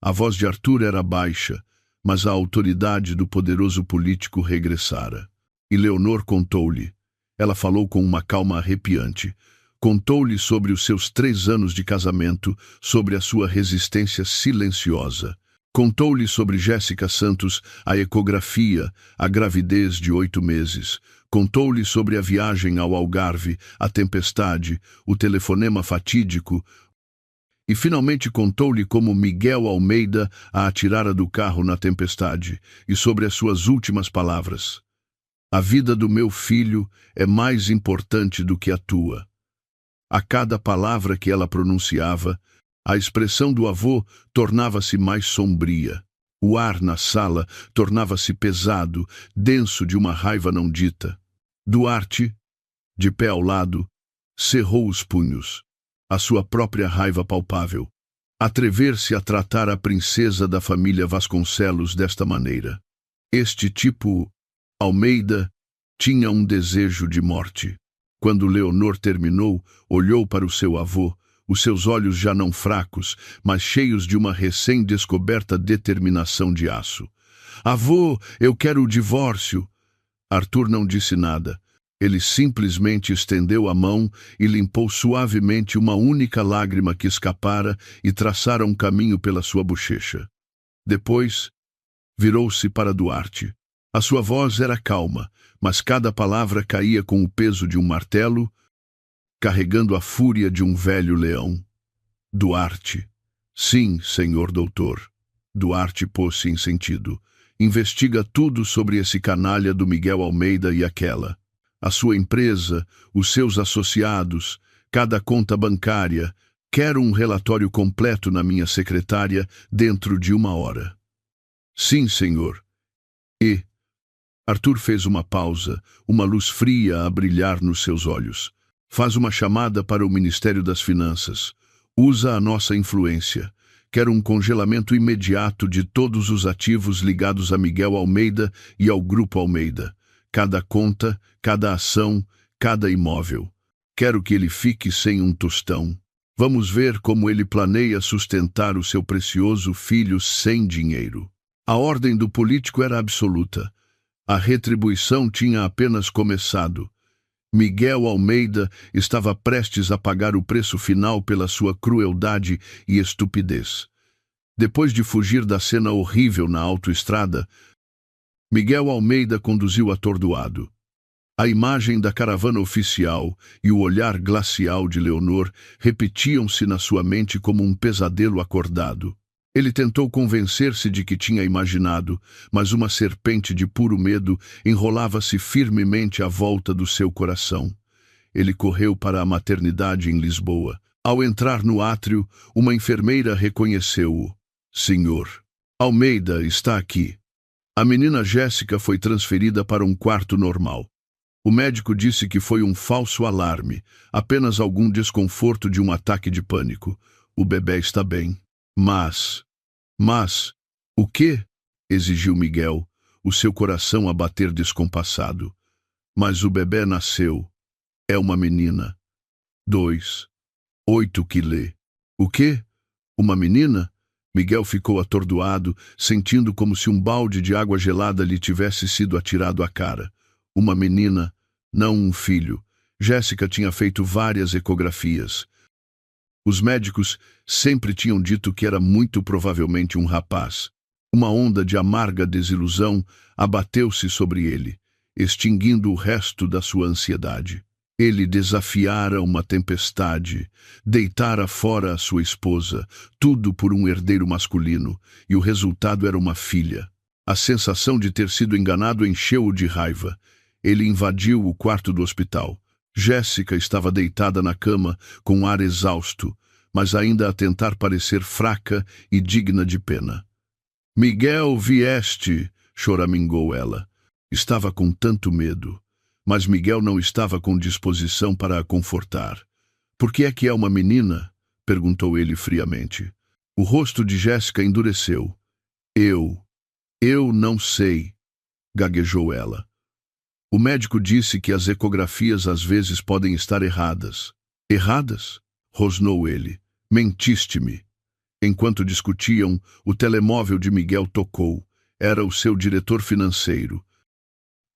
A voz de Arthur era baixa, mas a autoridade do poderoso político regressara. E Leonor contou-lhe. Ela falou com uma calma arrepiante. Contou-lhe sobre os seus 3 anos de casamento, sobre a sua resistência silenciosa. Contou-lhe sobre Jéssica Santos, a ecografia, a gravidez de 8 meses. Contou-lhe sobre a viagem ao Algarve, a tempestade, o telefonema fatídico. E finalmente contou-lhe como Miguel Almeida a atirara do carro na tempestade, e sobre as suas últimas palavras. "A vida do meu filho é mais importante do que a tua." A cada palavra que ela pronunciava, a expressão do avô tornava-se mais sombria. O ar na sala tornava-se pesado, denso de uma raiva não dita. Duarte, de pé ao lado, cerrou os punhos. A sua própria raiva palpável. Atrever-se a tratar a princesa da família Vasconcelos desta maneira. Este tipo, Almeida, tinha um desejo de morte. Quando Leonor terminou, olhou para o seu avô, os seus olhos já não fracos, mas cheios de uma recém-descoberta determinação de aço. Avô, eu quero o divórcio. Arthur não disse nada. Ele simplesmente estendeu a mão e limpou suavemente uma única lágrima que escapara e traçara um caminho pela sua bochecha. Depois, virou-se para Duarte. A sua voz era calma, mas cada palavra caía com o peso de um martelo, carregando a fúria de um velho leão. Duarte. Sim, senhor doutor. Duarte pôs-se em sentido. Investiga tudo sobre esse canalha do Miguel Almeida e aquela. A sua empresa, os seus associados, cada conta bancária. Quero um relatório completo na minha secretária dentro de 1 hora. Sim, senhor. E... Arthur fez uma pausa, uma luz fria a brilhar nos seus olhos. Faz uma chamada para o Ministério das Finanças. Usa a nossa influência. Quero um congelamento imediato de todos os ativos ligados a Miguel Almeida e ao Grupo Almeida. Cada conta, cada ação, cada imóvel. Quero que ele fique sem um tostão. Vamos ver como ele planeia sustentar o seu precioso filho sem dinheiro. A ordem do político era absoluta. A retribuição tinha apenas começado. Miguel Almeida estava prestes a pagar o preço final pela sua crueldade e estupidez. Depois de fugir da cena horrível na autoestrada, Miguel Almeida conduziu atordoado. A imagem da caravana oficial e o olhar glacial de Leonor repetiam-se na sua mente como um pesadelo acordado. Ele tentou convencer-se de que tinha imaginado, mas uma serpente de puro medo enrolava-se firmemente à volta do seu coração. Ele correu para a maternidade em Lisboa. Ao entrar no átrio, uma enfermeira reconheceu-o. Senhor, Almeida está aqui. A menina Jéssica foi transferida para um quarto normal. O médico disse que foi um falso alarme, apenas algum desconforto de um ataque de pânico. O bebê está bem. Mas, o quê? Exigiu Miguel, o seu coração a bater descompassado. Mas o bebê nasceu. É uma menina. 8 quilos. O quê? Uma menina? Miguel ficou atordoado, sentindo como se um balde de água gelada lhe tivesse sido atirado à cara. Uma menina, não um filho. Jéssica tinha feito várias ecografias. Os médicos sempre tinham dito que era muito provavelmente um rapaz. Uma onda de amarga desilusão abateu-se sobre ele, extinguindo o resto da sua ansiedade. Ele desafiara uma tempestade, deitara fora a sua esposa, tudo por um herdeiro masculino, e o resultado era uma filha. A sensação de ter sido enganado encheu-o de raiva. Ele invadiu o quarto do hospital. Jéssica estava deitada na cama, com ar exausto, mas ainda a tentar parecer fraca e digna de pena. Miguel, vieste, choramingou ela. Estava com tanto medo. Mas Miguel não estava com disposição para a confortar. Por que é que é uma menina? Perguntou ele friamente. O rosto de Jéssica endureceu. Eu não sei, gaguejou ela. O médico disse que as ecografias às vezes podem estar erradas. Erradas? Rosnou ele. Mentiste-me. Enquanto discutiam, o telemóvel de Miguel tocou. Era o seu diretor financeiro.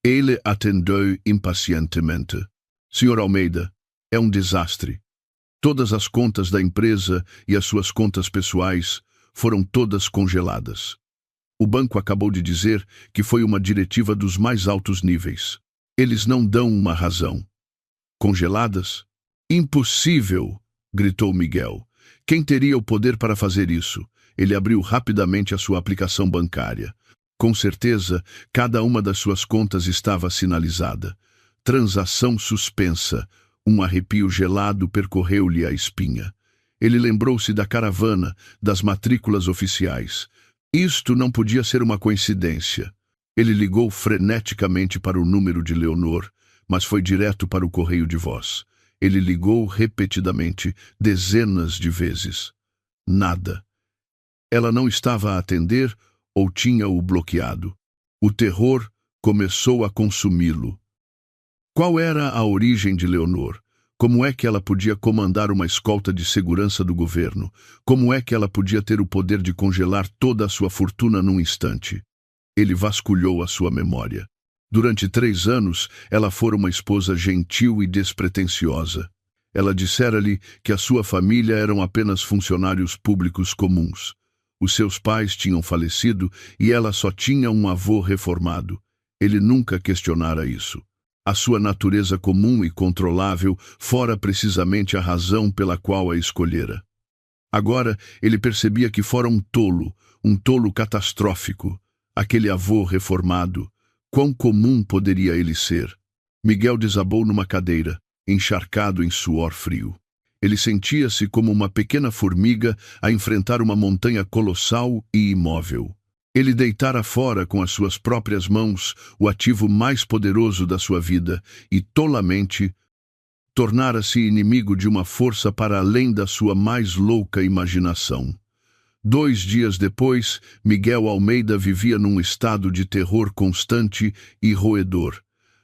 Ele atendeu impacientemente. Senhor Almeida, é um desastre. Todas as contas da empresa e as suas contas pessoais foram todas congeladas. O banco acabou de dizer que foi uma diretiva dos mais altos níveis. Eles não dão uma razão. Congeladas? Impossível! Gritou Miguel. Quem teria o poder para fazer isso? Ele abriu rapidamente a sua aplicação bancária. Com certeza, cada uma das suas contas estava sinalizada. Transação suspensa. Um arrepio gelado percorreu-lhe a espinha. Ele lembrou-se da caravana, das matrículas oficiais. Isto não podia ser uma coincidência. Ele ligou freneticamente para o número de Leonor, mas foi direto para o correio de voz. Ele ligou repetidamente, dezenas de vezes. Nada. Ela não estava a atender ou tinha-o bloqueado. O terror começou a consumi-lo. Qual era a origem de Leonor? Como é que ela podia comandar uma escolta de segurança do governo? Como é que ela podia ter o poder de congelar toda a sua fortuna num instante? Ele vasculhou a sua memória. Durante 3 anos, ela fora uma esposa gentil e despretensiosa. Ela dissera-lhe que a sua família eram apenas funcionários públicos comuns. Os seus pais tinham falecido e ela só tinha um avô reformado. Ele nunca questionara isso. A sua natureza comum e controlável fora precisamente a razão pela qual a escolhera. Agora ele percebia que fora um tolo catastrófico. Aquele avô reformado. Quão comum poderia ele ser? Miguel desabou numa cadeira, encharcado em suor frio. Ele sentia-se como uma pequena formiga a enfrentar uma montanha colossal e imóvel. Ele deitara fora com as suas próprias mãos o ativo mais poderoso da sua vida e, tolamente, tornara-se inimigo de uma força para além da sua mais louca imaginação. 2 dias depois, Miguel Almeida vivia num estado de terror constante e roedor.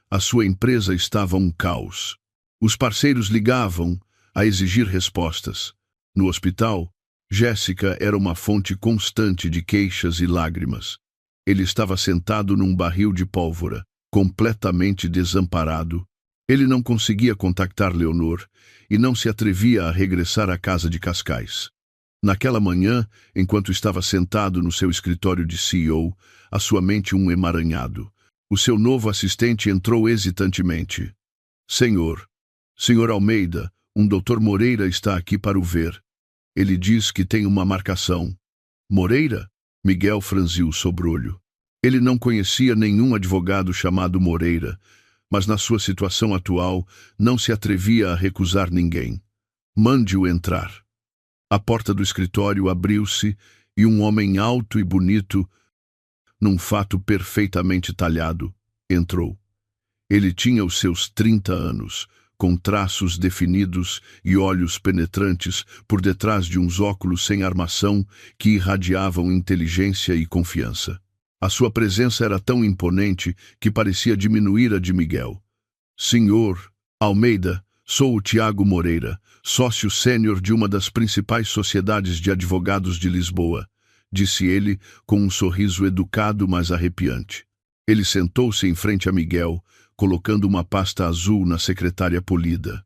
A sua empresa estava um caos. Os parceiros ligavam a exigir respostas. No hospital, Jéssica era uma fonte constante de queixas e lágrimas. Ele estava sentado num barril de pólvora, completamente desamparado. Ele não conseguia contactar Leonor e não se atrevia a regressar à casa de Cascais. Naquela manhã, enquanto estava sentado no seu escritório de CEO, a sua mente um emaranhado. O seu novo assistente entrou hesitantemente. Senhor Almeida, um Dr. Moreira está aqui para o ver. Ele diz que tem uma marcação. Moreira? Miguel franziu o sobrolho. Ele não conhecia nenhum advogado chamado Moreira, mas na sua situação atual não se atrevia a recusar ninguém. Mande-o entrar. A porta do escritório abriu-se e um homem alto e bonito, num fato perfeitamente talhado, entrou. Ele tinha os seus 30 anos, com traços definidos e olhos penetrantes por detrás de uns óculos sem armação que irradiavam inteligência e confiança. A sua presença era tão imponente que parecia diminuir a de Miguel. Senhor Almeida, sou o Tiago Moreira, sócio sênior de uma das principais sociedades de advogados de Lisboa, disse ele com um sorriso educado mas arrepiante. Ele sentou-se em frente a Miguel, colocando uma pasta azul na secretária polida.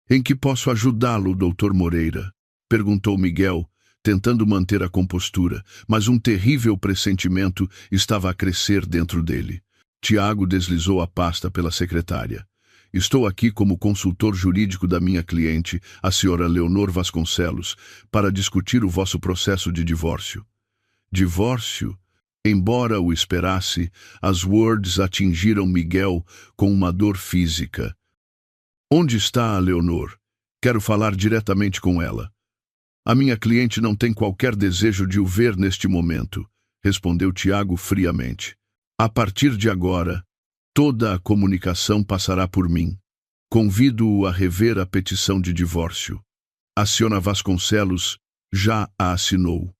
Em que posso ajudá-lo, Dr. Moreira? Perguntou Miguel, tentando manter a compostura, mas um terrível pressentimento estava a crescer dentro dele. Tiago deslizou a pasta pela secretária. Estou aqui como consultor jurídico da minha cliente, a senhora Leonor Vasconcelos, para discutir o vosso processo de divórcio. Divórcio? Embora o esperasse, as words atingiram Miguel com uma dor física. Onde está a Leonor? Quero falar diretamente com ela. A minha cliente não tem qualquer desejo de o ver neste momento, respondeu Tiago friamente. A partir de agora, toda a comunicação passará por mim. Convido-o a rever a petição de divórcio. A senhora Vasconcelos já a assinou.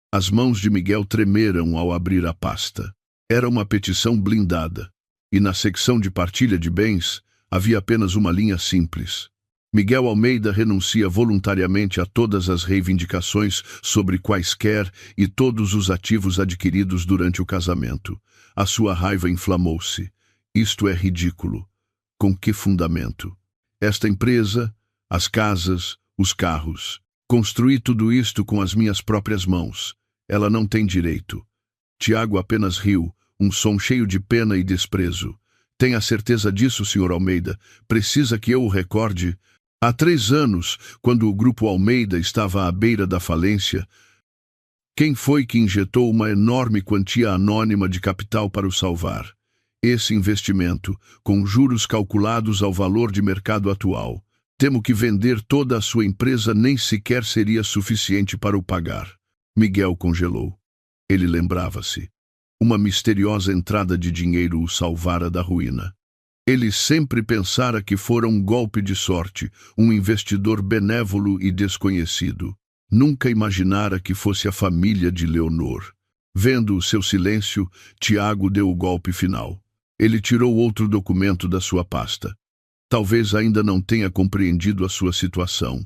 As mãos de Miguel tremeram ao abrir a pasta. Era uma petição blindada, e na secção de partilha de bens havia apenas uma linha simples. Miguel Almeida renuncia voluntariamente a todas as reivindicações sobre quaisquer e todos os ativos adquiridos durante o casamento. A sua raiva inflamou-se. Isto é ridículo. Com que fundamento? Esta empresa, as casas, os carros. Construí tudo isto com as minhas próprias mãos. Ela não tem direito. Tiago apenas riu, um som cheio de pena e desprezo. Tenha certeza disso, Sr. Almeida. Precisa que eu o recorde? Há 3 anos, quando o Grupo Almeida estava à beira da falência, quem foi que injetou uma enorme quantia anônima de capital para o salvar? Esse investimento, com juros calculados ao valor de mercado atual. Temo que vender toda a sua empresa nem sequer seria suficiente para o pagar. Miguel congelou. Ele lembrava-se. Uma misteriosa entrada de dinheiro o salvara da ruína. Ele sempre pensara que fora um golpe de sorte, um investidor benévolo e desconhecido. Nunca imaginara que fosse a família de Leonor. Vendo o seu silêncio, Tiago deu o golpe final. Ele tirou outro documento da sua pasta. Talvez ainda não tenha compreendido a sua situação.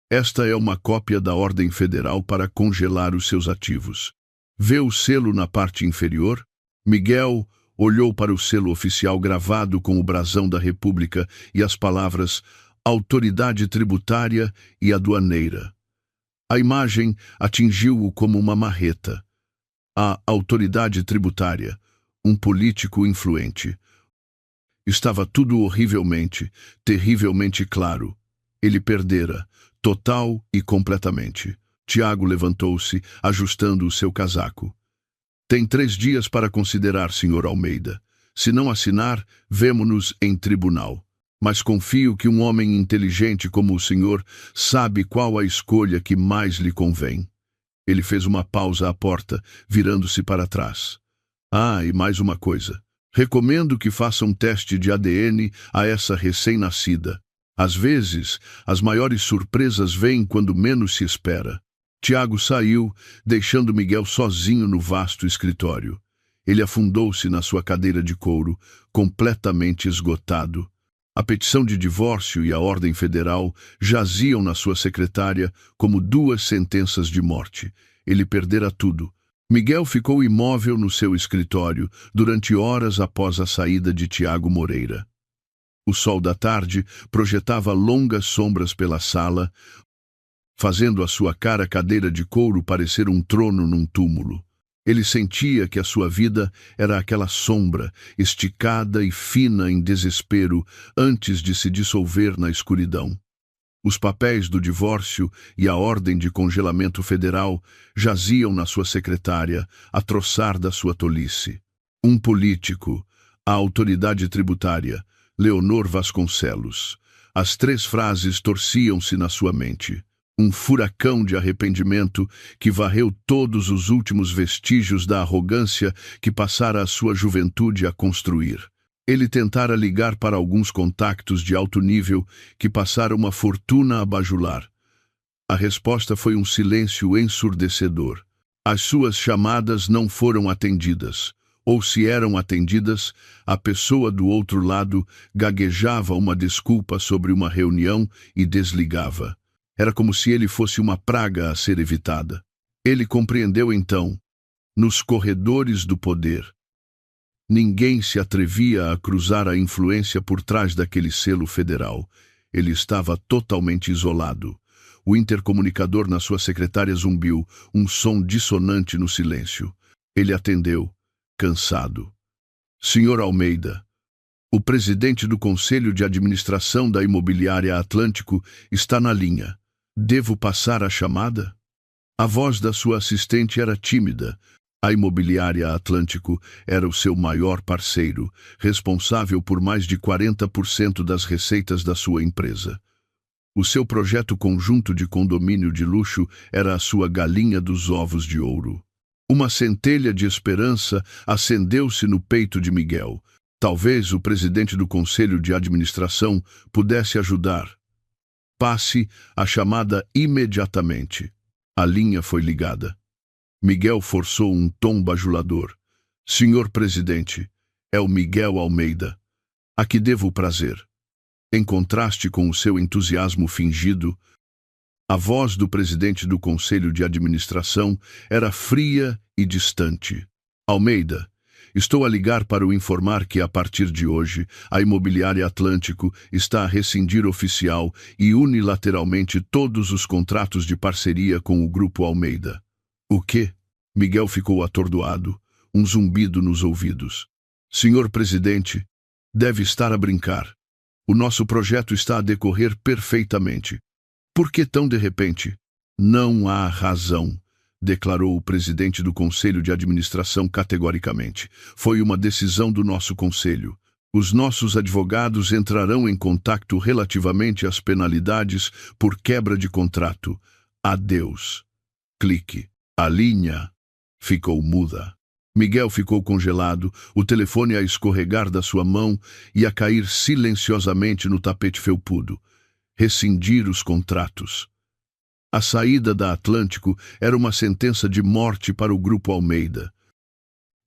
Esta é uma cópia da ordem federal para congelar os seus ativos. Vê o selo na parte inferior? Miguel olhou para o selo oficial gravado com o brasão da República e as palavras Autoridade Tributária e Aduaneira. A imagem atingiu-o como uma marreta. A autoridade tributária, um político influente. Estava tudo horrivelmente, terrivelmente claro. Ele perdera, total e completamente. Tiago levantou-se, ajustando o seu casaco. Tem 3 dias para considerar, Sr. Almeida. Se não assinar, vemo-nos em tribunal. Mas confio que um homem inteligente como o senhor sabe qual a escolha que mais lhe convém. Ele fez uma pausa à porta, virando-se para trás. Ah, e mais uma coisa. Recomendo que faça um teste de ADN a essa recém-nascida. Às vezes, as maiores surpresas vêm quando menos se espera. Tiago saiu, deixando Miguel sozinho no vasto escritório. Ele afundou-se na sua cadeira de couro, completamente esgotado. A petição de divórcio e a ordem federal jaziam na sua secretária como 2 sentenças de morte. Ele perdera tudo. Miguel ficou imóvel no seu escritório durante horas após a saída de Tiago Moreira. O sol da tarde projetava longas sombras pela sala, fazendo a sua cara cadeira de couro parecer um trono num túmulo. Ele sentia que a sua vida era aquela sombra, esticada e fina em desespero, antes de se dissolver na escuridão. Os papéis do divórcio e a ordem de congelamento federal jaziam na sua secretária, a troçar da sua tolice. Um político, a autoridade tributária, Leonor Vasconcelos. As 3 frases torciam-se na sua mente. Um furacão de arrependimento que varreu todos os últimos vestígios da arrogância que passara a sua juventude a construir. Ele tentara ligar para alguns contactos de alto nível que passaram uma fortuna a bajular. A resposta foi um silêncio ensurdecedor. As suas chamadas não foram atendidas. Ou se eram atendidas, a pessoa do outro lado gaguejava uma desculpa sobre uma reunião e desligava. Era como se ele fosse uma praga a ser evitada. Ele compreendeu então, nos corredores do poder. Ninguém se atrevia a cruzar a influência por trás daquele selo federal. Ele estava totalmente isolado. O intercomunicador na sua secretária zumbiu, um som dissonante no silêncio. Ele atendeu, cansado. Senhor Almeida, o presidente do Conselho de Administração da Imobiliária Atlântico está na linha. Devo passar a chamada? A voz da sua assistente era tímida. A Imobiliária Atlântico era o seu maior parceiro, responsável por mais de 40% das receitas da sua empresa. O seu projeto conjunto de condomínio de luxo era a sua galinha dos ovos de ouro. Uma centelha de esperança acendeu-se no peito de Miguel. Talvez o presidente do Conselho de Administração pudesse ajudar. Passe a chamada imediatamente. A linha foi ligada. Miguel forçou um tom bajulador. Senhor presidente, é o Miguel Almeida. A que devo o prazer? Em contraste com o seu entusiasmo fingido, a voz do presidente do Conselho de Administração era fria e distante. Almeida, estou a ligar para o informar que, a partir de hoje, a Imobiliária Atlântico está a rescindir oficial e unilateralmente todos os contratos de parceria com o Grupo Almeida. O quê? Miguel ficou atordoado, um zumbido nos ouvidos. Senhor presidente, deve estar a brincar. O nosso projeto está a decorrer perfeitamente. Por que tão de repente? Não há razão, declarou o presidente do Conselho de Administração categoricamente. Foi uma decisão do nosso conselho. Os nossos advogados entrarão em contato relativamente às penalidades por quebra de contrato. Adeus. Clique. A linha ficou muda. Miguel ficou congelado, o telefone a escorregar da sua mão e a cair silenciosamente no tapete felpudo. Rescindir os contratos. A saída da Atlântico era uma sentença de morte para o Grupo Almeida.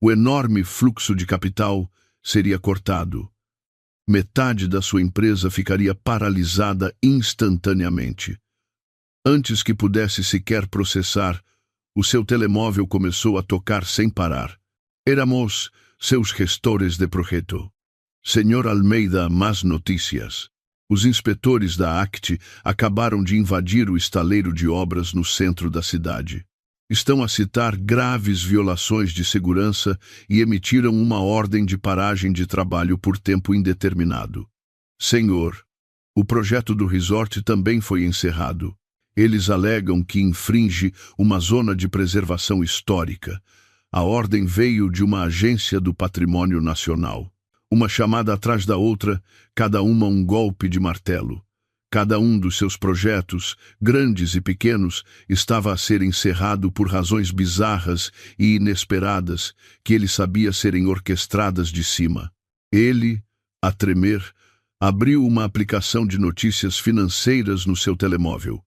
O enorme fluxo de capital seria cortado. Metade da sua empresa ficaria paralisada instantaneamente. Antes que pudesse sequer processar, o seu telemóvel começou a tocar sem parar. Éramos seus gestores de projeto. Senhor Almeida, más notícias. Os inspetores da ACT acabaram de invadir o estaleiro de obras no centro da cidade. Estão a citar graves violações de segurança e emitiram uma ordem de paragem de trabalho por tempo indeterminado. Senhor, o projeto do resort também foi encerrado. Eles alegam que infringe uma zona de preservação histórica. A ordem veio de uma agência do Patrimônio Nacional. Uma chamada atrás da outra, cada uma um golpe de martelo. Cada um dos seus projetos, grandes e pequenos, estava a ser encerrado por razões bizarras e inesperadas que ele sabia serem orquestradas de cima. Ele, a tremer, abriu uma aplicação de notícias financeiras no seu telemóvel.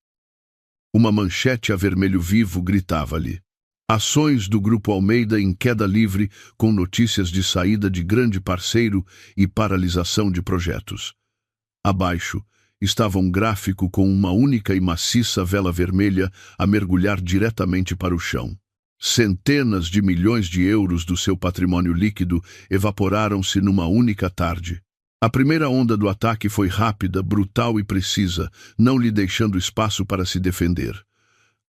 Uma manchete a vermelho vivo gritava-lhe: ações do Grupo Almeida em queda livre com notícias de saída de grande parceiro e paralisação de projetos. Abaixo estava um gráfico com uma única e maciça vela vermelha a mergulhar diretamente para o chão. Centenas de milhões de euros do seu patrimônio líquido evaporaram-se numa única tarde. A primeira onda do ataque foi rápida, brutal e precisa, não lhe deixando espaço para se defender.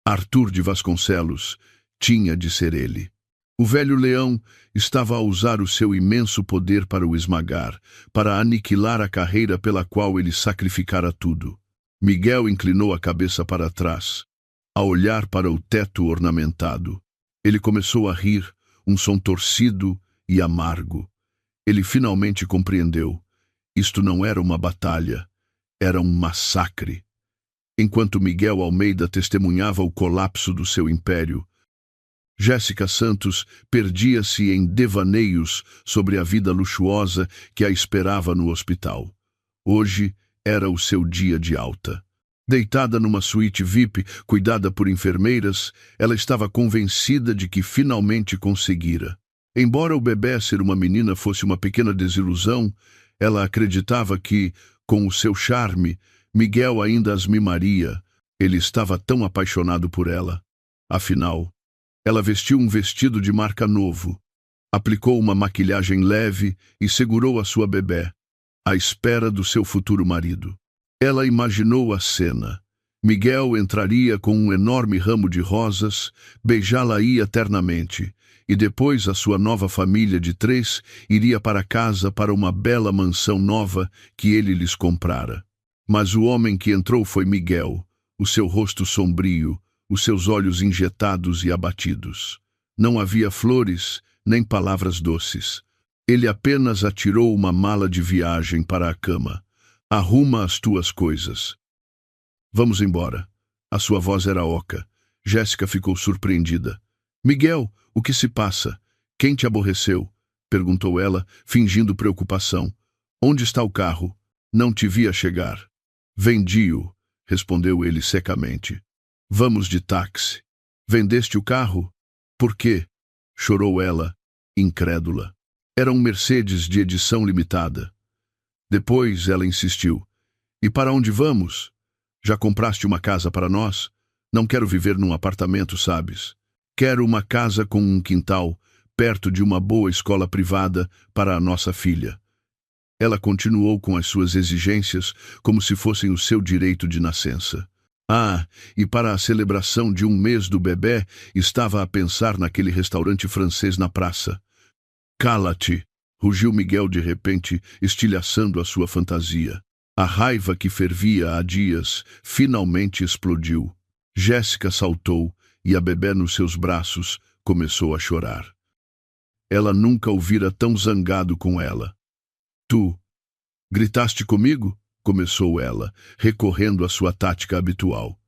Arthur de Vasconcelos tinha de ser ele. O velho leão estava a usar o seu imenso poder para o esmagar, para aniquilar a carreira pela qual ele sacrificara tudo. Miguel inclinou a cabeça para trás, a olhar para o teto ornamentado. Ele começou a rir, um som torcido e amargo. Ele finalmente compreendeu. Isto não era uma batalha, era um massacre. Enquanto Miguel Almeida testemunhava o colapso do seu império, Jéssica Santos perdia-se em devaneios sobre a vida luxuosa que a esperava no hospital. Hoje era o seu dia de alta. Deitada numa suíte VIP, cuidada por enfermeiras, ela estava convencida de que finalmente conseguira. Embora o bebê ser uma menina fosse uma pequena desilusão, ela acreditava que, com o seu charme, Miguel ainda as mimaria. Ele estava tão apaixonado por ela. Afinal, ela vestiu um vestido de marca novo, aplicou uma maquilhagem leve e segurou a sua bebê, à espera do seu futuro marido. Ela imaginou a cena. Miguel entraria com um enorme ramo de rosas, beijá-la-ia eternamente, e depois a sua nova família de 3 iria para casa para uma bela mansão nova que ele lhes comprara. Mas o homem que entrou foi Miguel, o seu rosto sombrio, os seus olhos injetados e abatidos. Não havia flores, nem palavras doces. Ele apenas atirou uma mala de viagem para a cama. Arruma as tuas coisas. Vamos embora. A sua voz era oca. Jéssica ficou surpreendida. Miguel, o que se passa? Quem te aborreceu? Perguntou ela, fingindo preocupação. Onde está o carro? Não te via chegar. Vendi-o, respondeu ele secamente. Vamos de táxi. Vendeste o carro? Por quê? Chorou ela, incrédula. Era um Mercedes de edição limitada. Depois ela insistiu. E para onde vamos? Já compraste uma casa para nós? Não quero viver num apartamento, sabes? Quero uma casa com um quintal, perto de uma boa escola privada para a nossa filha. Ela continuou com as suas exigências como se fossem o seu direito de nascença. Ah, e para a celebração de 1 mês do bebê, estava a pensar naquele restaurante francês na praça. Cala-te! Rugiu Miguel de repente, estilhaçando a sua fantasia. A raiva que fervia há dias finalmente explodiu. Jéssica saltou e a bebê nos seus braços começou a chorar. Ela nunca o vira tão zangado com ela. Tu gritaste comigo? Começou ela, recorrendo à sua tática habitual.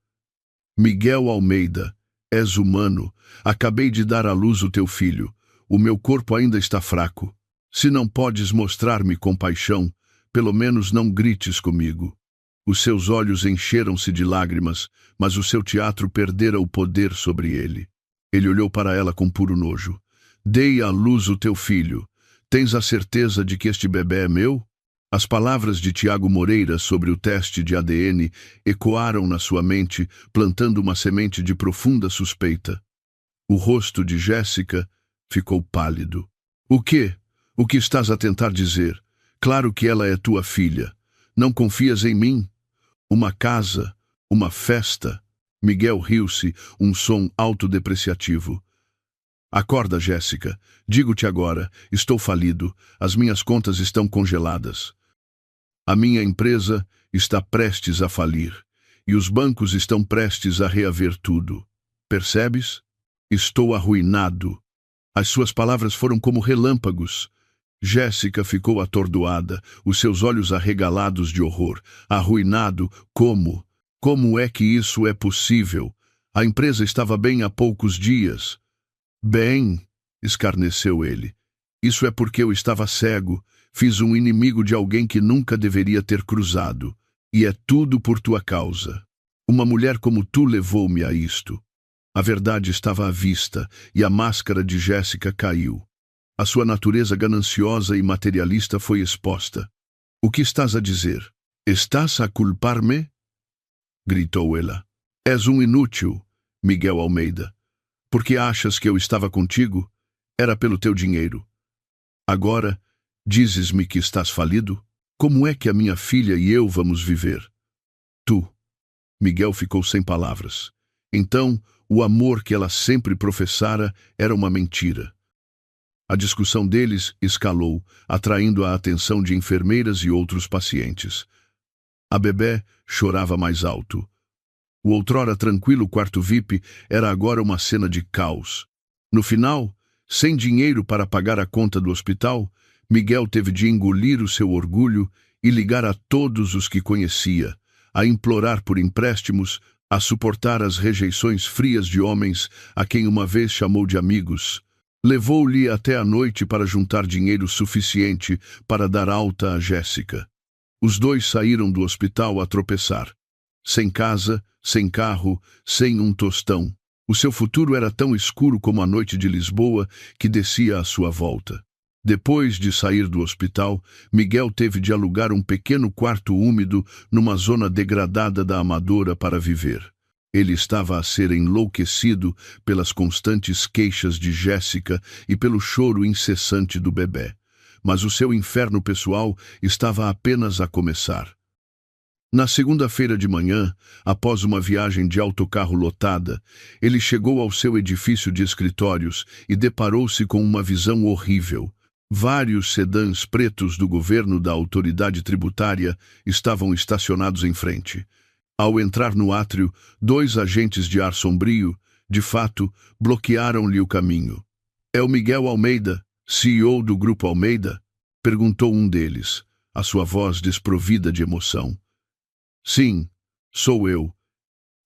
Miguel Almeida, és humano. Acabei de dar à luz o teu filho. O meu corpo ainda está fraco. Se não podes mostrar-me compaixão, pelo menos não grites comigo. Os seus olhos encheram-se de lágrimas, mas o seu teatro perdera o poder sobre ele. Ele olhou para ela com puro nojo. Dei à luz o teu filho. Tens a certeza de que este bebê é meu? As palavras de Tiago Moreira sobre o teste de ADN ecoaram na sua mente, plantando uma semente de profunda suspeita. O rosto de Jéssica ficou pálido. O quê? O que estás a tentar dizer? Claro que ela é tua filha. Não confias em mim? Uma casa, uma festa. Miguel riu-se, um som autodepreciativo. Acorda, Jéssica. Digo-te agora, estou falido. As minhas contas estão congeladas. A minha empresa está prestes a falir. E os bancos estão prestes a reaver tudo. Percebes? Estou arruinado. As suas palavras foram como relâmpagos. Jéssica ficou atordoada, os seus olhos arregalados de horror. Arruinado? Como? Como é que isso é possível? A empresa estava bem há poucos dias. Bem, escarneceu ele. Isso é porque eu estava cego. Fiz um inimigo de alguém que nunca deveria ter cruzado. E é tudo por tua causa. Uma mulher como tu levou-me a isto. A verdade estava à vista e a máscara de Jéssica caiu. A sua natureza gananciosa e materialista foi exposta. O que estás a dizer? Estás a culpar-me? Gritou ela. És um inútil, Miguel Almeida. Porque achas que eu estava contigo? Era pelo teu dinheiro. Agora, dizes-me que estás falido? Como é que a minha filha e eu vamos viver? Tu. Miguel ficou sem palavras. Então, o amor que ela sempre professara era uma mentira. A discussão deles escalou, atraindo a atenção de enfermeiras e outros pacientes. A bebé chorava mais alto. O outrora tranquilo quarto VIP era agora uma cena de caos. No final, sem dinheiro para pagar a conta do hospital, Miguel teve de engolir o seu orgulho e ligar a todos os que conhecia, a implorar por empréstimos, a suportar as rejeições frias de homens a quem uma vez chamou de amigos. Levou-lhe até a noite para juntar dinheiro suficiente para dar alta a Jéssica. Os dois saíram do hospital a tropeçar. Sem casa, sem carro, sem um tostão. O seu futuro era tão escuro como a noite de Lisboa que descia à sua volta. Depois de sair do hospital, Miguel teve de alugar um pequeno quarto úmido numa zona degradada da Amadora para viver. Ele estava a ser enlouquecido pelas constantes queixas de Jéssica e pelo choro incessante do bebé. Mas o seu inferno pessoal estava apenas a começar. Na segunda-feira de manhã, após uma viagem de autocarro lotada, ele chegou ao seu edifício de escritórios e deparou-se com uma visão horrível. Vários sedãs pretos do governo da autoridade tributária estavam estacionados em frente. Ao entrar no átrio, 2 agentes de ar sombrio, de fato, bloquearam-lhe o caminho. É o Miguel Almeida, CEO do Grupo Almeida? Perguntou um deles, a sua voz desprovida de emoção. Sim, sou eu.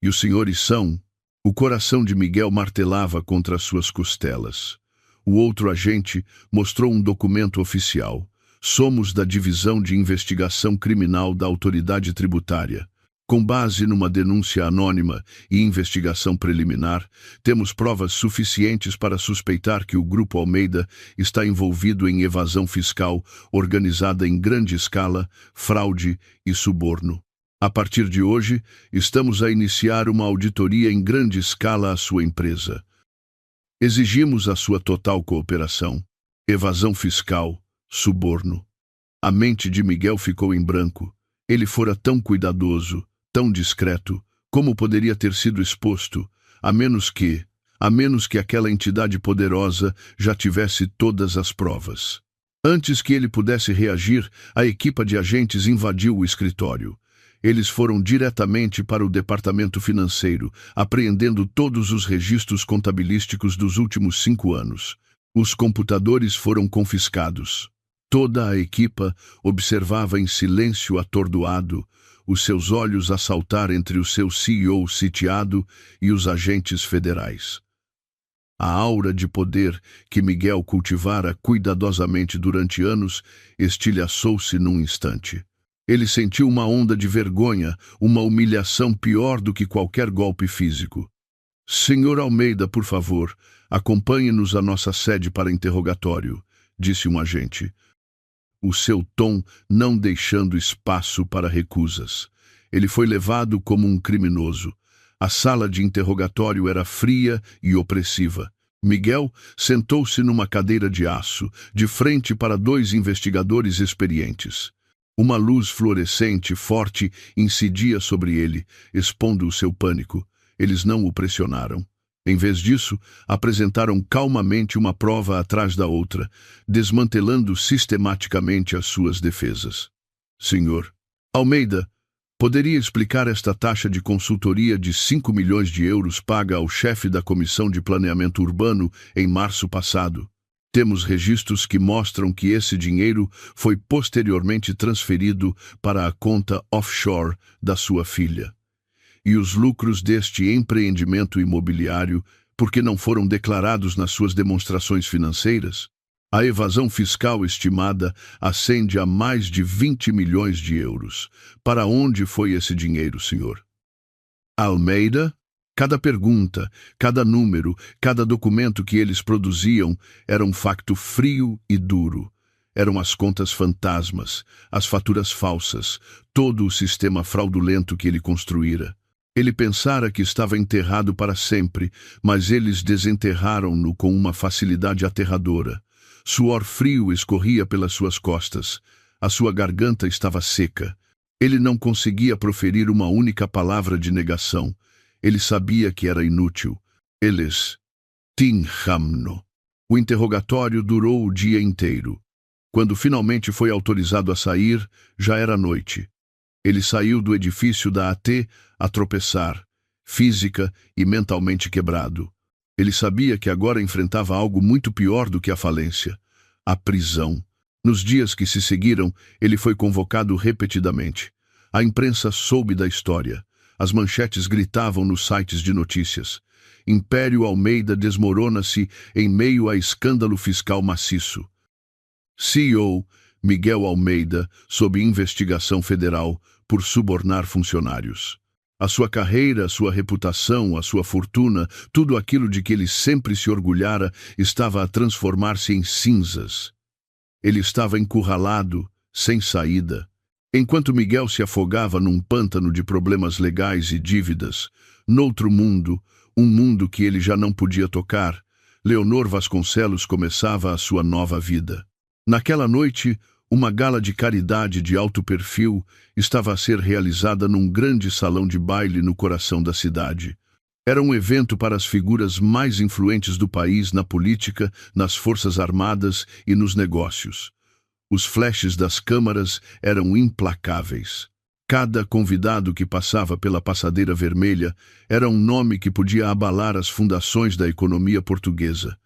E os senhores são? O coração de Miguel martelava contra as suas costelas. O outro agente mostrou um documento oficial. Somos da Divisão de Investigação Criminal da Autoridade Tributária. Com base numa denúncia anônima e investigação preliminar, temos provas suficientes para suspeitar que o Grupo Almeida está envolvido em evasão fiscal organizada em grande escala, fraude e suborno. A partir de hoje, estamos a iniciar uma auditoria em grande escala à sua empresa. Exigimos a sua total cooperação. Evasão fiscal, suborno. A mente de Miguel ficou em branco. Ele fora tão cuidadoso, tão discreto, como poderia ter sido exposto, a menos que aquela entidade poderosa já tivesse todas as provas. Antes que ele pudesse reagir, a equipa de agentes invadiu o escritório. Eles foram diretamente para o departamento financeiro, apreendendo todos os registros contabilísticos dos últimos 5 anos. Os computadores foram confiscados. Toda a equipa observava em silêncio atordoado, os seus olhos a saltar entre o seu CEO sitiado e os agentes federais. A aura de poder que Miguel cultivara cuidadosamente durante anos estilhaçou-se num instante. Ele sentiu uma onda de vergonha, uma humilhação pior do que qualquer golpe físico. Senhor Almeida, por favor, acompanhe-nos à nossa sede para interrogatório, disse um agente. o seu tom não deixando espaço para recusas. Ele foi levado como um criminoso. A sala de interrogatório era fria e opressiva. Miguel sentou-se numa cadeira de aço, de frente para dois investigadores experientes. Uma luz fluorescente forte incidia sobre ele, expondo o seu pânico. Eles não o pressionaram. Em vez disso, apresentaram calmamente uma prova atrás da outra, desmantelando sistematicamente as suas defesas. Senhor Almeida, poderia explicar esta taxa de consultoria de 5 milhões de euros paga ao chefe da Comissão de Planeamento Urbano em março passado? Temos registros que mostram que esse dinheiro foi posteriormente transferido para a conta offshore da sua filha. E os lucros deste empreendimento imobiliário, por que não foram declarados nas suas demonstrações financeiras? A evasão fiscal estimada ascende a mais de 20 milhões de euros. Para onde foi esse dinheiro, senhor Almeida? Cada pergunta, cada número, cada documento que eles produziam era um facto frio e duro. Eram as contas fantasmas, as faturas falsas, todo o sistema fraudulento que ele construíra. Ele pensara que estava enterrado para sempre, mas eles desenterraram-no com uma facilidade aterradora. Suor frio escorria pelas suas costas. A sua garganta estava seca. Ele não conseguia proferir uma única palavra de negação. Ele sabia que era inútil. Eles tinham-no. O interrogatório durou o dia inteiro. Quando finalmente foi autorizado a sair, já era noite. Ele saiu do edifício da AT a tropeçar, física e mentalmente quebrado. Ele sabia que agora enfrentava algo muito pior do que a falência: a prisão. Nos dias que se seguiram, ele foi convocado repetidamente. A imprensa soube da história. As manchetes gritavam nos sites de notícias. Império Almeida desmorona-se em meio a escândalo fiscal maciço. CEO Miguel Almeida sob investigação federal por subornar funcionários. A sua carreira, a sua reputação, a sua fortuna, tudo aquilo de que ele sempre se orgulhara, estava a transformar-se em cinzas. Ele estava encurralado, sem saída. Enquanto Miguel se afogava num pântano de problemas legais e dívidas, noutro mundo, um mundo que ele já não podia tocar, Leonor Vasconcelos começava a sua nova vida. Naquela noite, uma gala de caridade de alto perfil estava a ser realizada num grande salão de baile no coração da cidade. Era um evento para as figuras mais influentes do país na política, nas forças armadas e nos negócios. Os flashes das câmaras eram implacáveis. Cada convidado que passava pela passadeira vermelha era um nome que podia abalar as fundações da economia portuguesa.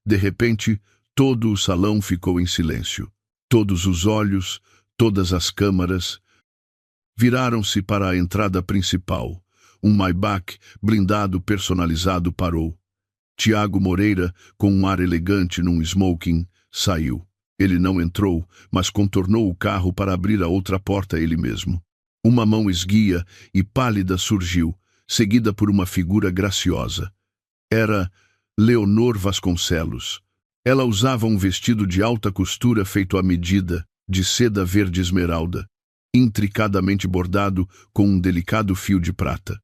De repente, todo o salão ficou em silêncio. Todos os olhos, todas as câmaras, viraram-se para a entrada principal. Um Maybach blindado personalizado parou. Tiago Moreira, com um ar elegante num smoking, saiu. Ele não entrou, mas contornou o carro para abrir a outra porta ele mesmo. Uma mão esguia e pálida surgiu, seguida por uma figura graciosa. Era Leonor Vasconcelos. Ela usava um vestido de alta costura feito à medida, de seda verde esmeralda, intricadamente bordado com um delicado fio de prata.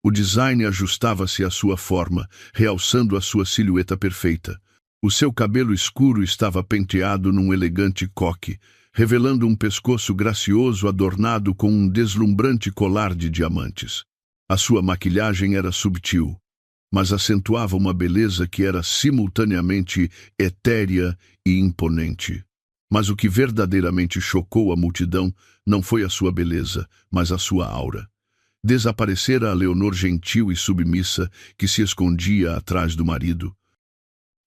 O design ajustava-se à sua forma, realçando a sua silhueta perfeita. O seu cabelo escuro estava penteado num elegante coque, revelando um pescoço gracioso adornado com um deslumbrante colar de diamantes. A sua maquilhagem era subtil, mas acentuava uma beleza que era simultaneamente etérea e imponente. Mas o que verdadeiramente chocou a multidão não foi a sua beleza, mas a sua aura. Desaparecera a Leonor gentil e submissa que se escondia atrás do marido.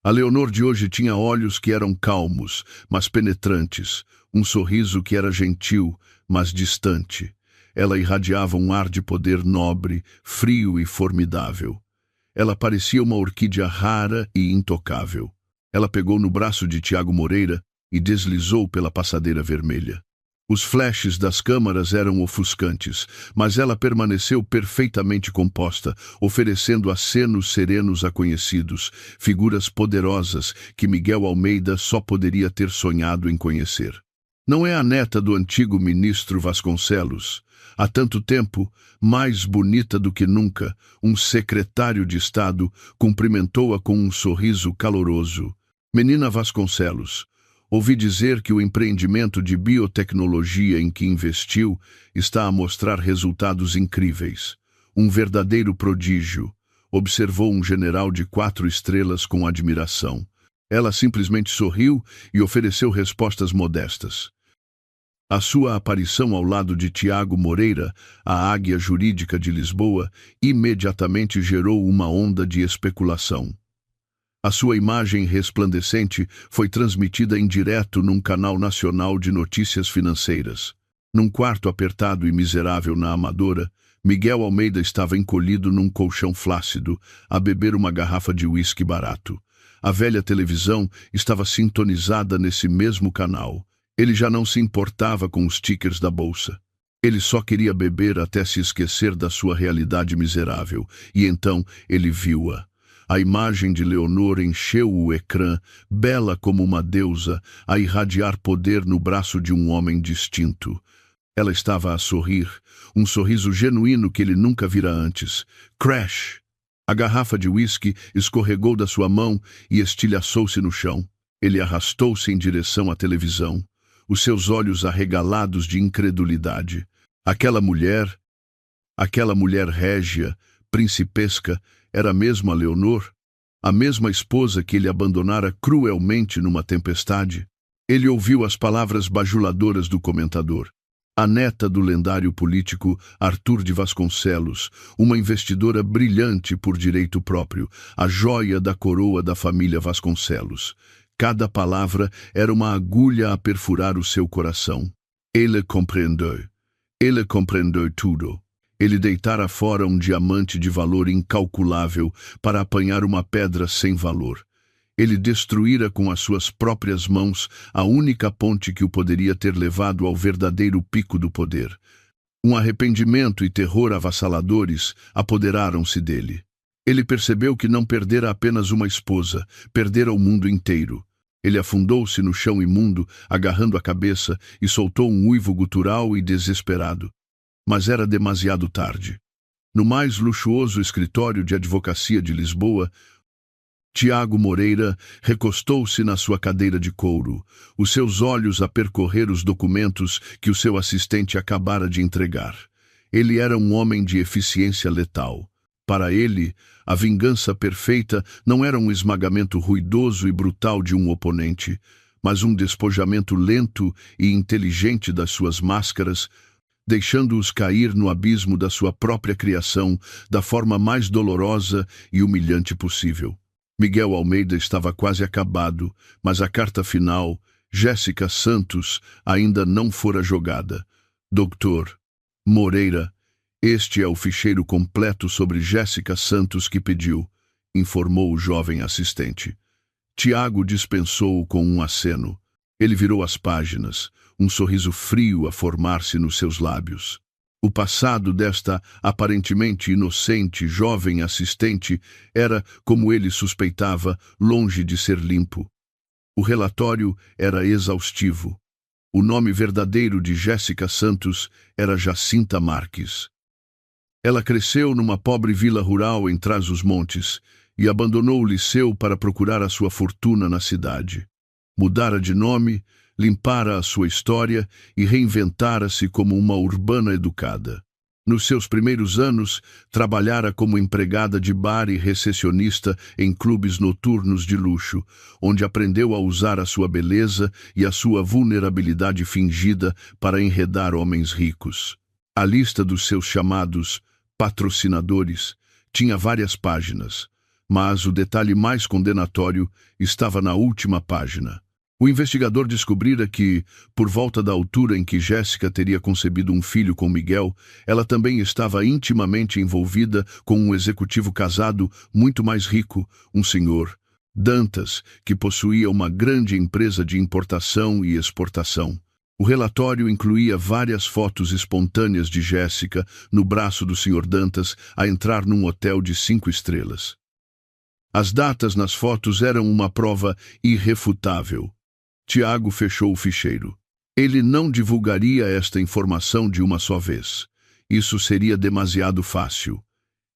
A Leonor de hoje tinha olhos que eram calmos, mas penetrantes, um sorriso que era gentil, mas distante. Ela irradiava um ar de poder nobre, frio e formidável. Ela parecia uma orquídea rara e intocável. Ela pegou no braço de Tiago Moreira e deslizou pela passadeira vermelha. Os flashes das câmaras eram ofuscantes, mas ela permaneceu perfeitamente composta, oferecendo acenos serenos a conhecidos, figuras poderosas que Miguel Almeida só poderia ter sonhado em conhecer. Não é a neta do antigo ministro Vasconcelos? Há tanto tempo, mais bonita do que nunca, um secretário de Estado cumprimentou-a com um sorriso caloroso. Menina Vasconcelos, ouvi dizer que o empreendimento de biotecnologia em que investiu está a mostrar resultados incríveis. Um verdadeiro prodígio, observou um general de 4 estrelas com admiração. Ela simplesmente sorriu e ofereceu respostas modestas. A sua aparição ao lado de Tiago Moreira, a águia jurídica de Lisboa, imediatamente gerou uma onda de especulação. A sua imagem resplandecente foi transmitida em direto num canal nacional de notícias financeiras. Num quarto apertado e miserável na Amadora, Miguel Almeida estava encolhido num colchão flácido, a beber uma garrafa de uísque barato. A velha televisão estava sintonizada nesse mesmo canal. Ele já não se importava com os tickers da bolsa. Ele só queria beber até se esquecer da sua realidade miserável, e então ele viu-a. A imagem de Leonor encheu o ecrã, bela como uma deusa, a irradiar poder no braço de um homem distinto. Ela estava a sorrir, um sorriso genuíno que ele nunca vira antes. Crash! A garrafa de uísque escorregou da sua mão e estilhaçou-se no chão. Ele arrastou-se em direção à televisão, os seus olhos arregalados de incredulidade. Aquela mulher régia, principesca, era mesmo a Leonor? A mesma esposa que ele abandonara cruelmente numa tempestade? Ele ouviu as palavras bajuladoras do comentador. A neta do lendário político Arthur de Vasconcelos, uma investidora brilhante por direito próprio, a joia da coroa da família Vasconcelos. Cada palavra era uma agulha a perfurar o seu coração. Ele compreendeu tudo. Ele deitara fora um diamante de valor incalculável para apanhar uma pedra sem valor. Ele destruíra com as suas próprias mãos a única ponte que o poderia ter levado ao verdadeiro pico do poder. Um arrependimento e terror avassaladores apoderaram-se dele. Ele percebeu que não perdera apenas uma esposa, perdera o mundo inteiro. Ele afundou-se no chão imundo, agarrando a cabeça, e soltou um uivo gutural e desesperado. Mas era demasiado tarde. No mais luxuoso escritório de advocacia de Lisboa, Tiago Moreira recostou-se na sua cadeira de couro, os seus olhos a percorrer os documentos que o seu assistente acabara de entregar. Ele era um homem de eficiência letal. Para ele, a vingança perfeita não era um esmagamento ruidoso e brutal de um oponente, mas um despojamento lento e inteligente das suas máscaras, deixando-os cair no abismo da sua própria criação da forma mais dolorosa e humilhante possível. Miguel Almeida estava quase acabado, mas a carta final, Jéssica Santos, ainda não fora jogada. Doutor Moreira, este é o ficheiro completo sobre Jéssica Santos que pediu, informou o jovem assistente. Tiago dispensou-o com um aceno. Ele virou as páginas, um sorriso frio a formar-se nos seus lábios. O passado desta aparentemente inocente jovem assistente era, como ele suspeitava, longe de ser limpo. O relatório era exaustivo. O nome verdadeiro de Jéssica Santos era Jacinta Marques. Ela cresceu numa pobre vila rural em Trás-os-Montes e abandonou o liceu para procurar a sua fortuna na cidade. Mudara de nome, limpara a sua história e reinventara-se como uma urbana educada. Nos seus primeiros anos, trabalhara como empregada de bar e recepcionista em clubes noturnos de luxo, onde aprendeu a usar a sua beleza e a sua vulnerabilidade fingida para enredar homens ricos. A lista dos seus chamados patrocinadores tinha várias páginas, mas o detalhe mais condenatório estava na última página. O investigador descobrira que, por volta da altura em que Jéssica teria concebido um filho com Miguel, ela também estava intimamente envolvida com um executivo casado muito mais rico, um senhor Dantas, que possuía uma grande empresa de importação e exportação. O relatório incluía várias fotos espontâneas de Jéssica no braço do Sr. Dantas a entrar num hotel de 5 estrelas. As datas nas fotos eram uma prova irrefutável. Tiago fechou o ficheiro. Ele não divulgaria esta informação de uma só vez. Isso seria demasiado fácil.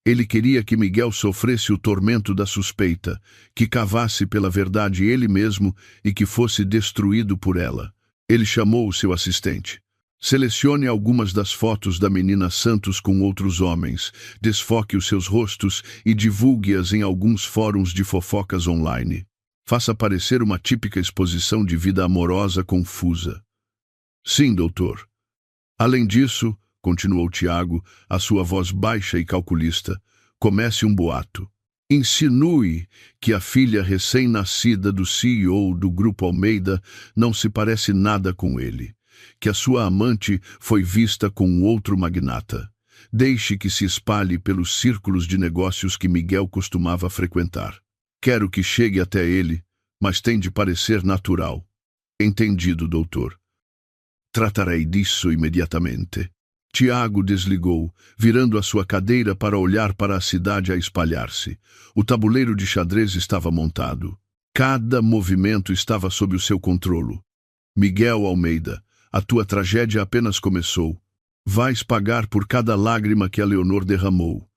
Ele queria que Miguel sofresse o tormento da suspeita, que cavasse pela verdade ele mesmo e que fosse destruído por ela. Ele chamou o seu assistente. Selecione algumas das fotos da menina Santos com outros homens, desfoque os seus rostos e divulgue-as em alguns fóruns de fofocas online. Faça parecer uma típica exposição de vida amorosa confusa. Sim, doutor. Além disso, continuou Tiago, a sua voz baixa e calculista, comece um boato. Insinue que a filha recém-nascida do CEO do Grupo Almeida não se parece nada com ele, que a sua amante foi vista com outro magnata. Deixe que se espalhe pelos círculos de negócios que Miguel costumava frequentar. Quero que chegue até ele, mas tem de parecer natural. Entendido, doutor. Tratarei disso imediatamente. Tiago desligou, virando a sua cadeira para olhar para a cidade a espalhar-se. O tabuleiro de xadrez estava montado. Cada movimento estava sob o seu controle. Miguel Almeida, a tua tragédia apenas começou. Vais pagar por cada lágrima que a Leonor derramou.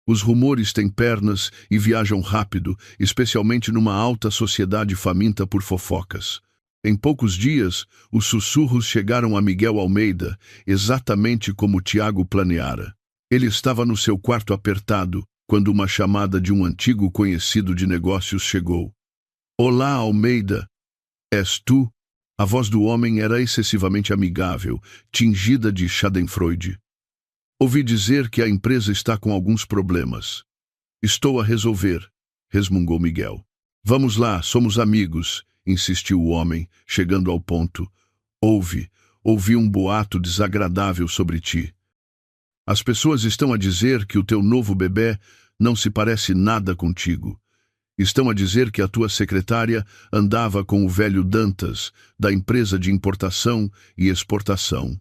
Os rumores têm pernas e viajam rápido, especialmente numa alta sociedade faminta por fofocas. Em poucos dias, os sussurros chegaram a Miguel Almeida, exatamente como Tiago planeara. Ele estava no seu quarto apertado, quando uma chamada de um antigo conhecido de negócios chegou. Olá, Almeida. És tu? A voz do homem era excessivamente amigável, tingida de schadenfreude. Ouvi dizer que a empresa está com alguns problemas. Estou a resolver, resmungou Miguel. Vamos lá, somos amigos, insistiu o homem, chegando ao ponto. Ouvi um boato desagradável sobre ti. As pessoas estão a dizer que o teu novo bebê não se parece nada contigo. Estão a dizer que a tua secretária andava com o velho Dantas, da empresa de importação e exportação.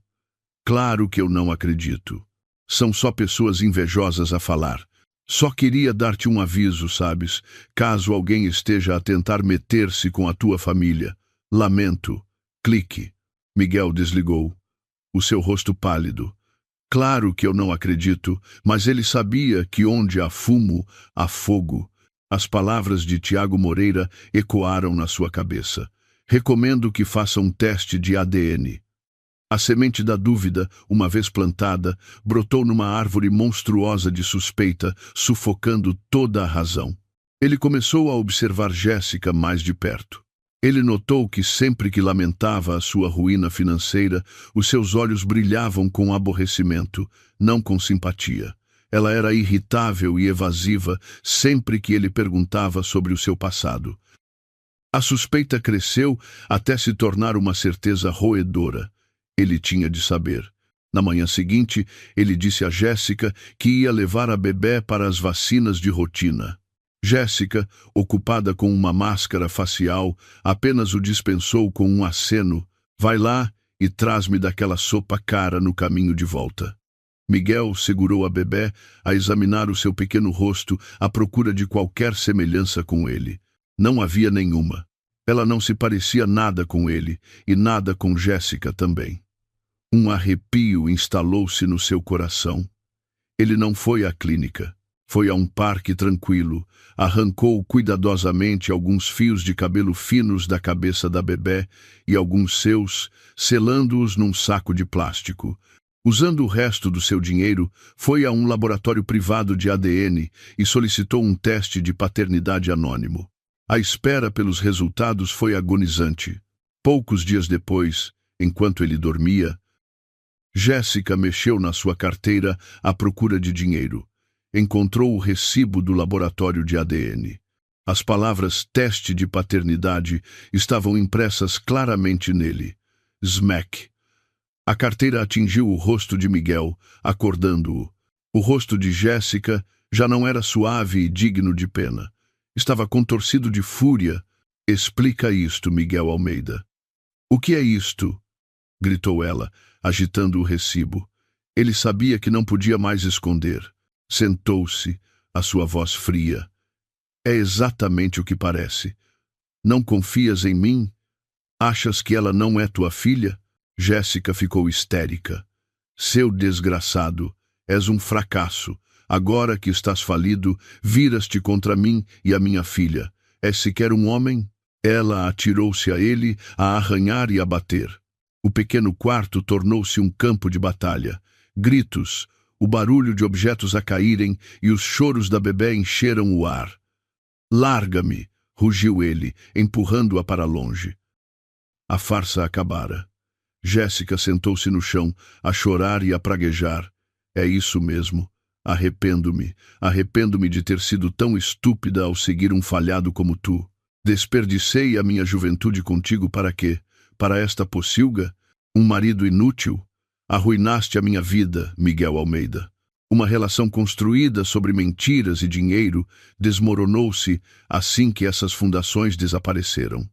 Claro que eu não acredito. São só pessoas invejosas a falar. Só queria dar-te um aviso, sabes, caso alguém esteja a tentar meter-se com a tua família. Lamento. Clique. Miguel desligou. O seu rosto pálido. Claro que eu não acredito, mas ele sabia que onde há fumo, há fogo. As palavras de Tiago Moreira ecoaram na sua cabeça. Recomendo que faça um teste de ADN. A semente da dúvida, uma vez plantada, brotou numa árvore monstruosa de suspeita, sufocando toda a razão. Ele começou a observar Jéssica mais de perto. Ele notou que sempre que lamentava a sua ruína financeira, os seus olhos brilhavam com aborrecimento, não com simpatia. Ela era irritável e evasiva sempre que ele perguntava sobre o seu passado. A suspeita cresceu até se tornar uma certeza roedora. Ele tinha de saber. Na manhã seguinte, ele disse a Jéssica que ia levar a bebê para as vacinas de rotina. Jéssica, ocupada com uma máscara facial, apenas o dispensou com um aceno. Vai lá e traz-me daquela sopa cara no caminho de volta. Miguel segurou a bebê a examinar o seu pequeno rosto à procura de qualquer semelhança com ele. Não havia nenhuma. Ela não se parecia nada com ele, e nada com Jéssica também. Um arrepio instalou-se no seu coração. Ele não foi à clínica. Foi a um parque tranquilo, arrancou cuidadosamente alguns fios de cabelo finos da cabeça da bebê e alguns seus, selando-os num saco de plástico. Usando o resto do seu dinheiro, foi a um laboratório privado de ADN e solicitou um teste de paternidade anônimo. A espera pelos resultados foi agonizante. Poucos dias depois, enquanto ele dormia, Jéssica mexeu na sua carteira à procura de dinheiro. Encontrou o recibo do laboratório de ADN. As palavras teste de paternidade estavam impressas claramente nele. Smack. A carteira atingiu o rosto de Miguel, acordando-o. O rosto de Jéssica já não era suave e digno de pena. Estava contorcido de fúria. Explica isto, Miguel Almeida. O que é isto? Gritou ela, agitando o recibo. Ele sabia que não podia mais esconder. Sentou-se, a sua voz fria. É exatamente o que parece. Não confias em mim? Achas que ela não é tua filha? Jéssica ficou histérica. Seu desgraçado, és um fracasso. Agora que estás falido, viras-te contra mim e a minha filha. És sequer um homem? Ela atirou-se a ele, a arranhar e a bater. O pequeno quarto tornou-se um campo de batalha. Gritos, o barulho de objetos a caírem e os choros da bebê encheram o ar. Larga-me, rugiu ele, empurrando-a para longe. A farsa acabara. Jéssica sentou-se no chão, a chorar e a praguejar. É isso mesmo. Arrependo-me de ter sido tão estúpida ao seguir um falhado como tu. Desperdicei a minha juventude contigo para quê? Para esta pocilga? Um marido inútil? Arruinaste a minha vida, Miguel Almeida. Uma relação construída sobre mentiras e dinheiro desmoronou-se assim que essas fundações desapareceram.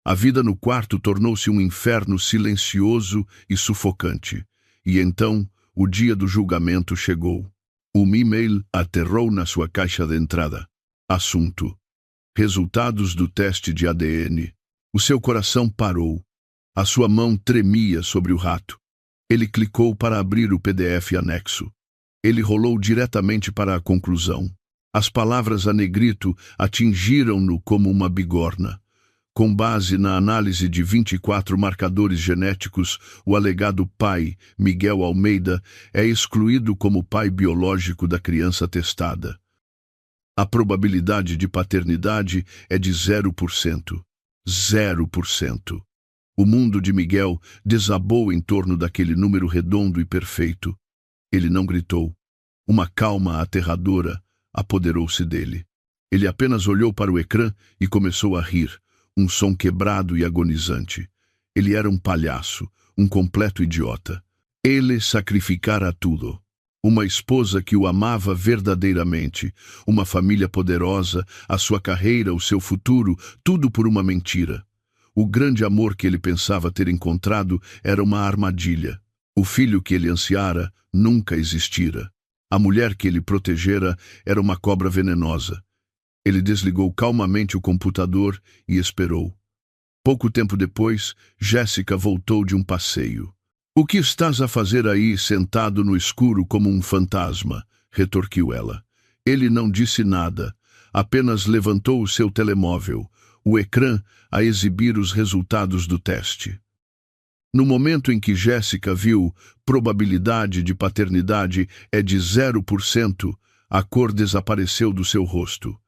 A vida no quarto tornou-se um inferno silencioso e sufocante. E então, o dia do julgamento chegou. Um e-mail aterrou na sua caixa de entrada. Assunto: resultados do teste de ADN. O seu coração parou. A sua mão tremia sobre o rato. Ele clicou para abrir o PDF anexo. Ele rolou diretamente para a conclusão. As palavras a negrito atingiram-no como uma bigorna. Com base na análise de 24 marcadores genéticos, o alegado pai, Miguel Almeida, é excluído como pai biológico da criança testada. A probabilidade de paternidade é de 0%. 0%. O mundo de Miguel desabou em torno daquele número redondo e perfeito. Ele não gritou. Uma calma aterradora apoderou-se dele. Ele apenas olhou para o ecrã e começou a rir. Um som quebrado e agonizante. Ele era um palhaço, um completo idiota. Ele sacrificara tudo. Uma esposa que o amava verdadeiramente, uma família poderosa, a sua carreira, o seu futuro, tudo por uma mentira. O grande amor que ele pensava ter encontrado era uma armadilha. O filho que ele ansiara nunca existira. A mulher que ele protegera era uma cobra venenosa. Ele desligou calmamente o computador e esperou. Pouco tempo depois, Jéssica voltou de um passeio. "O que estás a fazer aí, sentado no escuro como um fantasma?" retorquiu ela. Ele não disse nada, apenas levantou o seu telemóvel, o ecrã a exibir os resultados do teste. No momento em que Jéssica viu probabilidade de paternidade é de 0%, a cor desapareceu do seu rosto.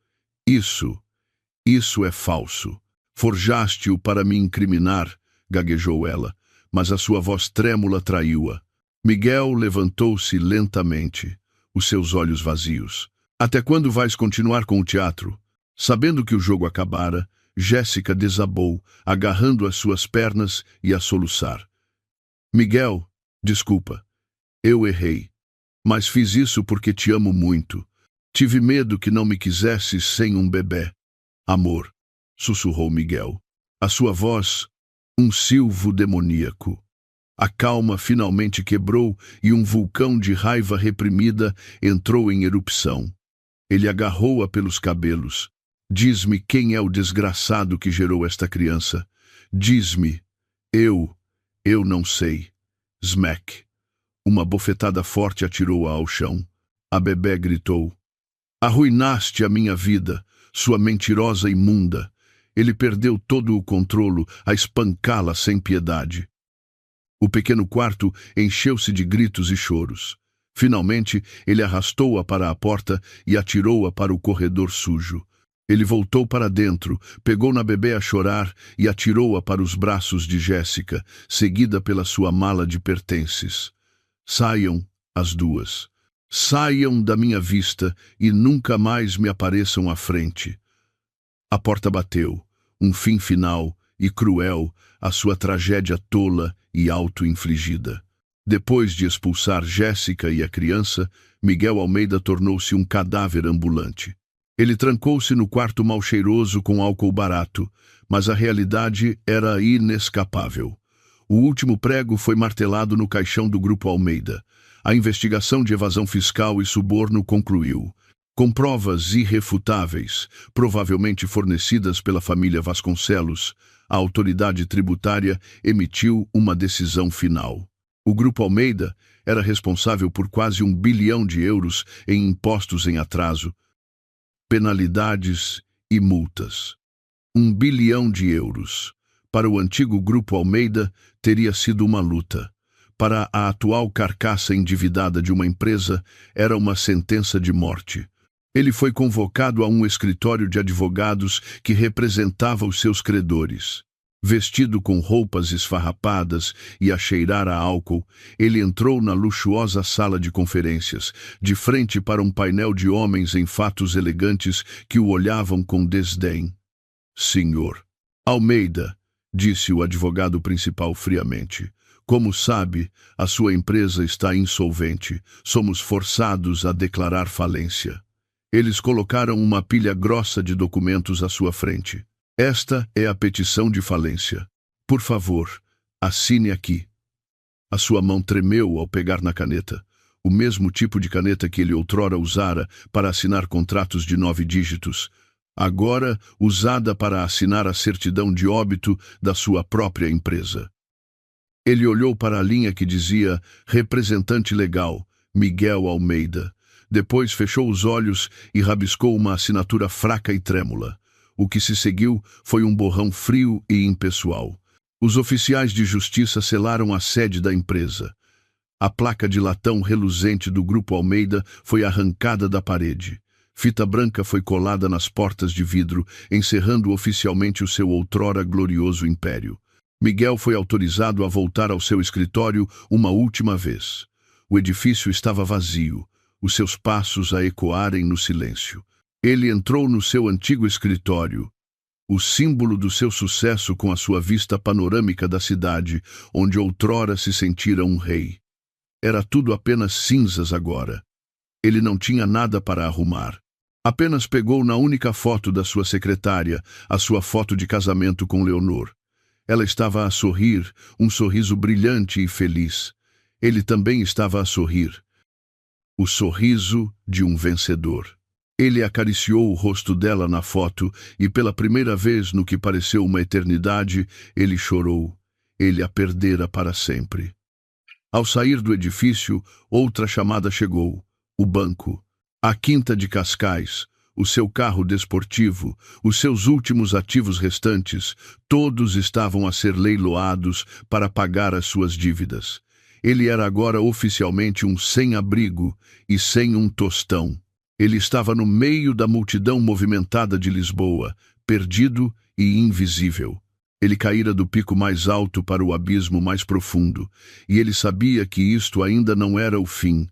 Isso é falso. Forjaste-o para me incriminar, gaguejou ela, mas a sua voz trêmula traiu-a. Miguel levantou-se lentamente, os seus olhos vazios. Até quando vais continuar com o teatro? Sabendo que o jogo acabara, Jéssica desabou, agarrando as suas pernas e a soluçar. Miguel, desculpa. Eu errei. Mas fiz isso porque te amo muito. Tive medo que não me quisesses sem um bebê. Amor, sussurrou Miguel. A sua voz, um silvo demoníaco. A calma finalmente quebrou e um vulcão de raiva reprimida entrou em erupção. Ele agarrou-a pelos cabelos. Diz-me quem é o desgraçado que gerou esta criança. Diz-me. Eu não sei. Smack. Uma bofetada forte atirou-a ao chão. A bebê gritou. Arruinaste a minha vida, sua mentirosa imunda. Ele perdeu todo o controlo a espancá-la sem piedade. O pequeno quarto encheu-se de gritos e choros. Finalmente, ele arrastou-a para a porta e atirou-a para o corredor sujo. Ele voltou para dentro, pegou na bebê a chorar e atirou-a para os braços de Jéssica, seguida pela sua mala de pertences. Saiam, as duas. Saiam da minha vista e nunca mais me apareçam à frente. A porta bateu, um fim final e cruel à sua tragédia tola e auto-infligida. Depois de expulsar Jéssica e a criança, Miguel Almeida tornou-se um cadáver ambulante. Ele trancou-se no quarto mal cheiroso com álcool barato, mas a realidade era inescapável. O último prego foi martelado no caixão do Grupo Almeida. A investigação de evasão fiscal e suborno concluiu. Com provas irrefutáveis, provavelmente fornecidas pela família Vasconcelos, a autoridade tributária emitiu uma decisão final. O Grupo Almeida era responsável por quase €1 bilhão em impostos em atraso, penalidades e multas. €1 bilhão. Para o antigo Grupo Almeida, teria sido uma luta. Para a atual carcaça endividada de uma empresa, era uma sentença de morte. Ele foi convocado a um escritório de advogados que representava os seus credores. Vestido com roupas esfarrapadas e a cheirar a álcool, ele entrou na luxuosa sala de conferências, de frente para um painel de homens em fatos elegantes que o olhavam com desdém. "Senhor Almeida", disse o advogado principal friamente, "como sabe, a sua empresa está insolvente. Somos forçados a declarar falência." Eles colocaram uma pilha grossa de documentos à sua frente. "Esta é a petição de falência. Por favor, assine aqui." A sua mão tremeu ao pegar na caneta, o mesmo tipo de caneta que ele outrora usara para assinar contratos de 9 dígitos, agora usada para assinar a certidão de óbito da sua própria empresa. Ele olhou para a linha que dizia "Representante Legal, Miguel Almeida." Depois fechou os olhos e rabiscou uma assinatura fraca e trêmula. O que se seguiu foi um borrão frio e impessoal. Os oficiais de justiça selaram a sede da empresa. A placa de latão reluzente do Grupo Almeida foi arrancada da parede. Fita branca foi colada nas portas de vidro, encerrando oficialmente o seu outrora glorioso império. Miguel foi autorizado a voltar ao seu escritório uma última vez. O edifício estava vazio, os seus passos a ecoarem no silêncio. Ele entrou no seu antigo escritório, o símbolo do seu sucesso com a sua vista panorâmica da cidade, onde outrora se sentira um rei. Era tudo apenas cinzas agora. Ele não tinha nada para arrumar. Apenas pegou na única foto da sua secretária, a sua foto de casamento com Leonor. Ela estava a sorrir, um sorriso brilhante e feliz. Ele também estava a sorrir. O sorriso de um vencedor. Ele acariciou o rosto dela na foto e, pela primeira vez no que pareceu uma eternidade, ele chorou. Ele a perdera para sempre. Ao sair do edifício, outra chamada chegou. O banco. A Quinta de Cascais. O seu carro desportivo. Os seus últimos ativos restantes. Todos estavam a ser leiloados para pagar as suas dívidas. Ele era agora oficialmente um sem-abrigo e sem um tostão. Ele estava no meio da multidão movimentada de Lisboa, perdido e invisível. Ele caíra do pico mais alto para o abismo mais profundo, e ele sabia que isto ainda não era o fim.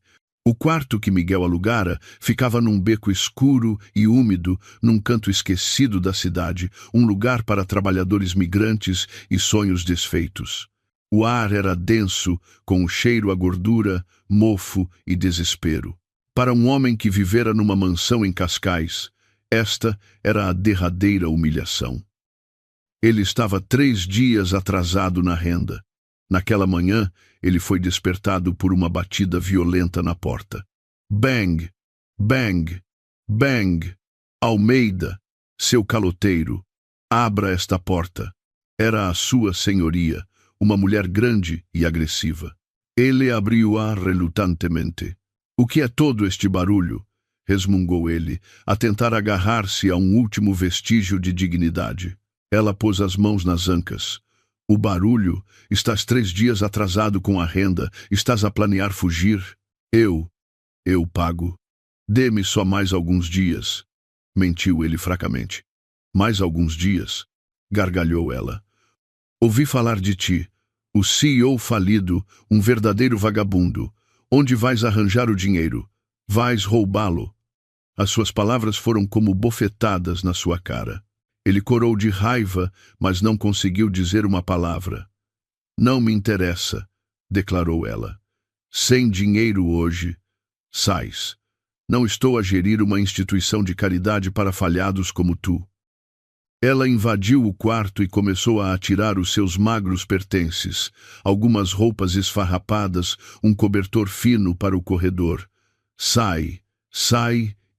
O quarto que Miguel alugara ficava num beco escuro e úmido, num canto esquecido da cidade, um lugar para trabalhadores migrantes e sonhos desfeitos. O ar era denso, com o cheiro a gordura, mofo e desespero. Para um homem que vivera numa mansão em Cascais, esta era a derradeira humilhação. Ele estava 3 dias atrasado na renda. Naquela manhã, ele foi despertado por uma batida violenta na porta. Bang! Bang! Bang! Almeida, seu caloteiro, abra esta porta. Era a sua senhoria, uma mulher grande e agressiva. Ele abriu-a relutantemente. "O que é todo este barulho?" resmungou ele, a tentar agarrar-se a um último vestígio de dignidade. Ela pôs as mãos nas ancas. "O barulho? Estás 3 dias atrasado com a renda. Estás a planear fugir? Eu pago. Dê-me só mais alguns dias." Mentiu ele fracamente. "Mais alguns dias?" gargalhou ela. "Ouvi falar de ti. O CEO falido, um verdadeiro vagabundo. Onde vais arranjar o dinheiro? Vais roubá-lo." As suas palavras foram como bofetadas na sua cara. Ele corou de raiva, mas não conseguiu dizer uma palavra. "Não me interessa", declarou ela. "Sem dinheiro hoje, sais. Não estou a gerir uma instituição de caridade para falhados como tu." Ela invadiu o quarto e começou a atirar os seus magros pertences, algumas roupas esfarrapadas, um cobertor fino para o corredor. Sai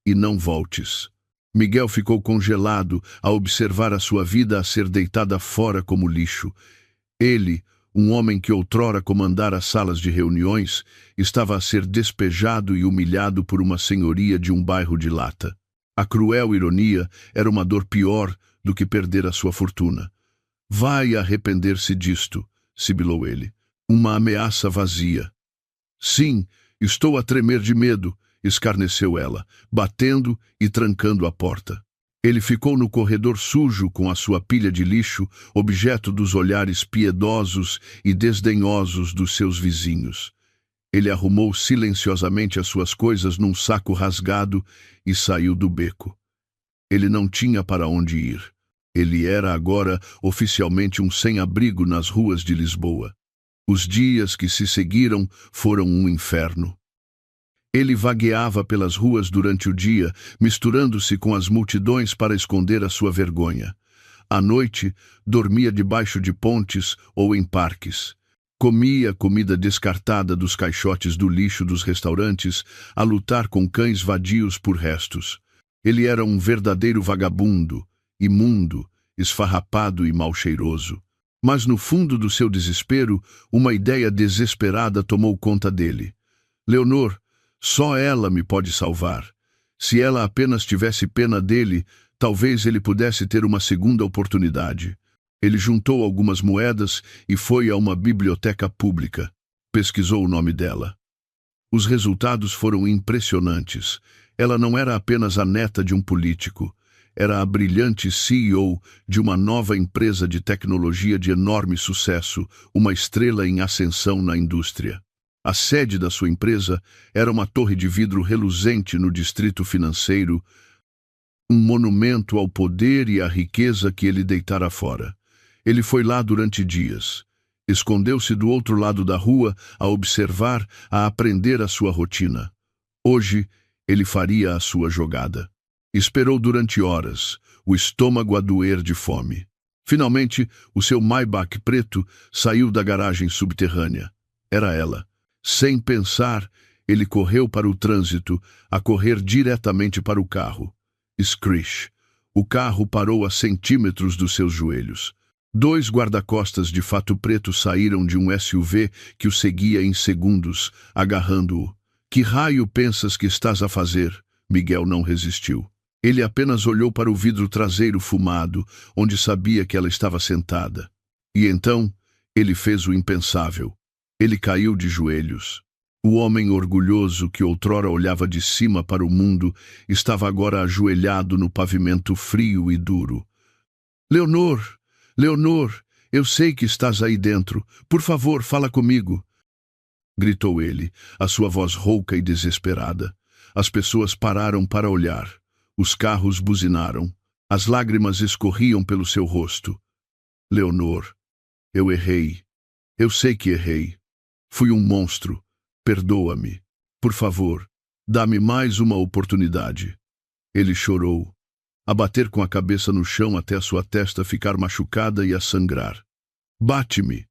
e não voltes. Miguel ficou congelado a observar a sua vida a ser deitada fora como lixo. Ele, um homem que outrora comandara salas de reuniões, estava a ser despejado e humilhado por uma senhoria de um bairro de lata. A cruel ironia era uma dor pior do que perder a sua fortuna. Vai arrepender-se disto, sibilou ele. Uma ameaça vazia. Sim, estou a tremer de medo, escarneceu ela, batendo e trancando a porta. Ele ficou no corredor sujo com a sua pilha de lixo, objeto dos olhares piedosos e desdenhosos dos seus vizinhos. Ele arrumou silenciosamente as suas coisas num saco rasgado e saiu do beco. Ele não tinha para onde ir. Ele era agora oficialmente um sem-abrigo nas ruas de Lisboa. Os dias que se seguiram foram um inferno. Ele vagueava pelas ruas durante o dia, misturando-se com as multidões para esconder a sua vergonha. À noite, dormia debaixo de pontes ou em parques. Comia comida descartada dos caixotes do lixo dos restaurantes, a lutar com cães vadios por restos. Ele era um verdadeiro vagabundo, imundo, esfarrapado e mal-cheiroso. Mas no fundo do seu desespero, uma ideia desesperada tomou conta dele. Leonor, só ela me pode salvar. Se ela apenas tivesse pena dele, talvez ele pudesse ter uma segunda oportunidade. Ele juntou algumas moedas e foi a uma biblioteca pública. Pesquisou o nome dela. Os resultados foram impressionantes. Ela não era apenas a neta de um político. Era a brilhante CEO de uma nova empresa de tecnologia de enorme sucesso, uma estrela em ascensão na indústria. A sede da sua empresa era uma torre de vidro reluzente no distrito financeiro, um monumento ao poder e à riqueza que ele deitara fora. Ele foi lá durante dias. Escondeu-se do outro lado da rua a observar, a aprender a sua rotina. Hoje, ele faria a sua jogada. Esperou durante horas, o estômago a doer de fome. Finalmente, o seu Maybach preto saiu da garagem subterrânea. Era ela. Sem pensar, ele correu para o trânsito, a correr diretamente para o carro. Screech. O carro parou a centímetros dos seus joelhos. 2 guarda-costas de fato preto saíram de um SUV que o seguia em segundos, agarrando-o. Que raio pensas que estás a fazer? Miguel não resistiu. Ele apenas olhou para o vidro traseiro fumado, onde sabia que ela estava sentada. E então, ele fez o impensável. Ele caiu de joelhos. O homem orgulhoso que outrora olhava de cima para o mundo estava agora ajoelhado no pavimento frio e duro. Leonor! Leonor! Eu sei que estás aí dentro. Por favor, fala comigo! Gritou ele, a sua voz rouca e desesperada. As pessoas pararam para olhar. Os carros buzinaram. As lágrimas escorriam pelo seu rosto. Leonor, eu errei. Eu sei que errei. Fui um monstro. Perdoa-me. Por favor, dá-me mais uma oportunidade. Ele chorou, a bater com a cabeça no chão até a sua testa ficar machucada e a sangrar. Bate-me.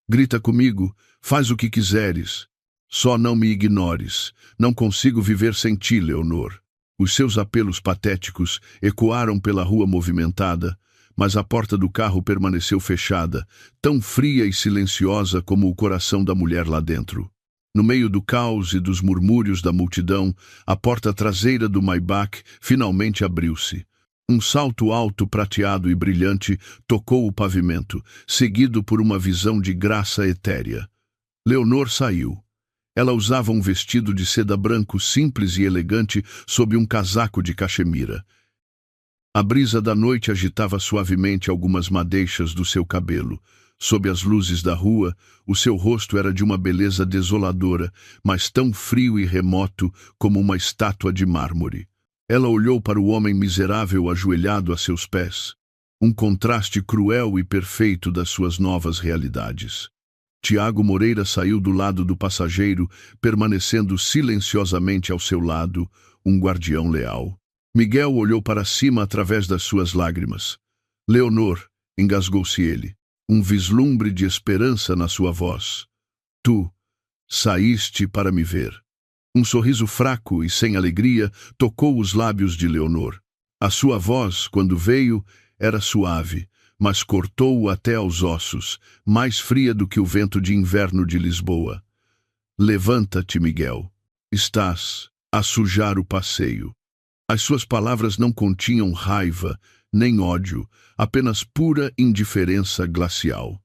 Grita comigo. Faz o que quiseres. Só não me ignores. Não consigo viver sem ti, Leonor. Os seus apelos patéticos ecoaram pela rua movimentada, mas a porta do carro permaneceu fechada, tão fria e silenciosa como o coração da mulher lá dentro. No meio do caos e dos murmúrios da multidão, a porta traseira do Maybach finalmente abriu-se. Um salto alto, prateado e brilhante tocou o pavimento, seguido por uma visão de graça etérea. Leonor saiu. Ela usava um vestido de seda branco simples e elegante sob um casaco de cachemira. A brisa da noite agitava suavemente algumas madeixas do seu cabelo. Sob as luzes da rua, o seu rosto era de uma beleza desoladora, mas tão frio e remoto como uma estátua de mármore. Ela olhou para o homem miserável ajoelhado a seus pés, um contraste cruel e perfeito das suas novas realidades. Tiago Moreira saiu do lado do passageiro, permanecendo silenciosamente ao seu lado, um guardião leal. Miguel olhou para cima através das suas lágrimas. Leonor, engasgou-se ele, um vislumbre de esperança na sua voz. Tu saíste para me ver. Um sorriso fraco e sem alegria tocou os lábios de Leonor. A sua voz, quando veio, era suave, mas cortou-o até aos ossos, mais fria do que o vento de inverno de Lisboa. Levanta-te, Miguel. Estás a sujar o passeio. As suas palavras não continham raiva, nem ódio, apenas pura indiferença glacial.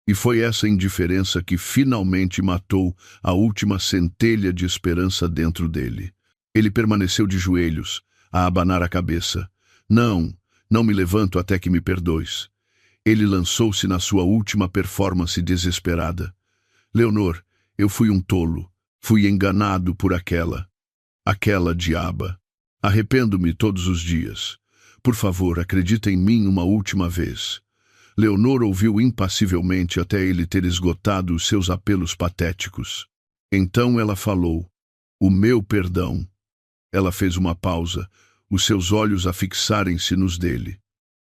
E foi essa indiferença que finalmente matou a última centelha de esperança dentro dele. Ele permaneceu de joelhos, a abanar a cabeça. Não me levanto até que me perdoes. Ele lançou-se na sua última performance desesperada. Leonor, eu fui um tolo. Fui enganado por aquela diaba. Arrependo-me todos os dias. Por favor, acredita em mim uma última vez. Leonor ouviu impassivelmente até ele ter esgotado os seus apelos patéticos. Então ela falou, o meu perdão. Ela fez uma pausa, os seus olhos a fixarem-se nos dele.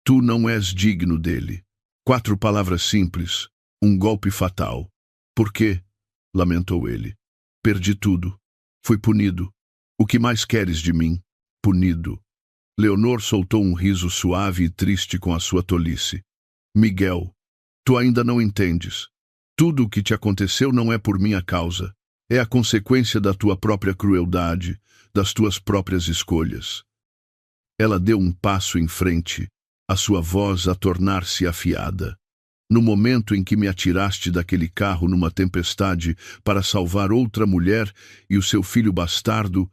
Tu não és digno dele. 4 palavras simples, um golpe fatal. Por quê? Lamentou ele. Perdi tudo. Fui punido. O que mais queres de mim? Punido. Leonor soltou um riso suave e triste com a sua tolice. Miguel, tu ainda não entendes. Tudo o que te aconteceu não é por minha causa. É a consequência da tua própria crueldade, das tuas próprias escolhas. Ela deu um passo em frente, a sua voz a tornar-se afiada. No momento em que me atiraste daquele carro numa tempestade para salvar outra mulher e o seu filho bastardo,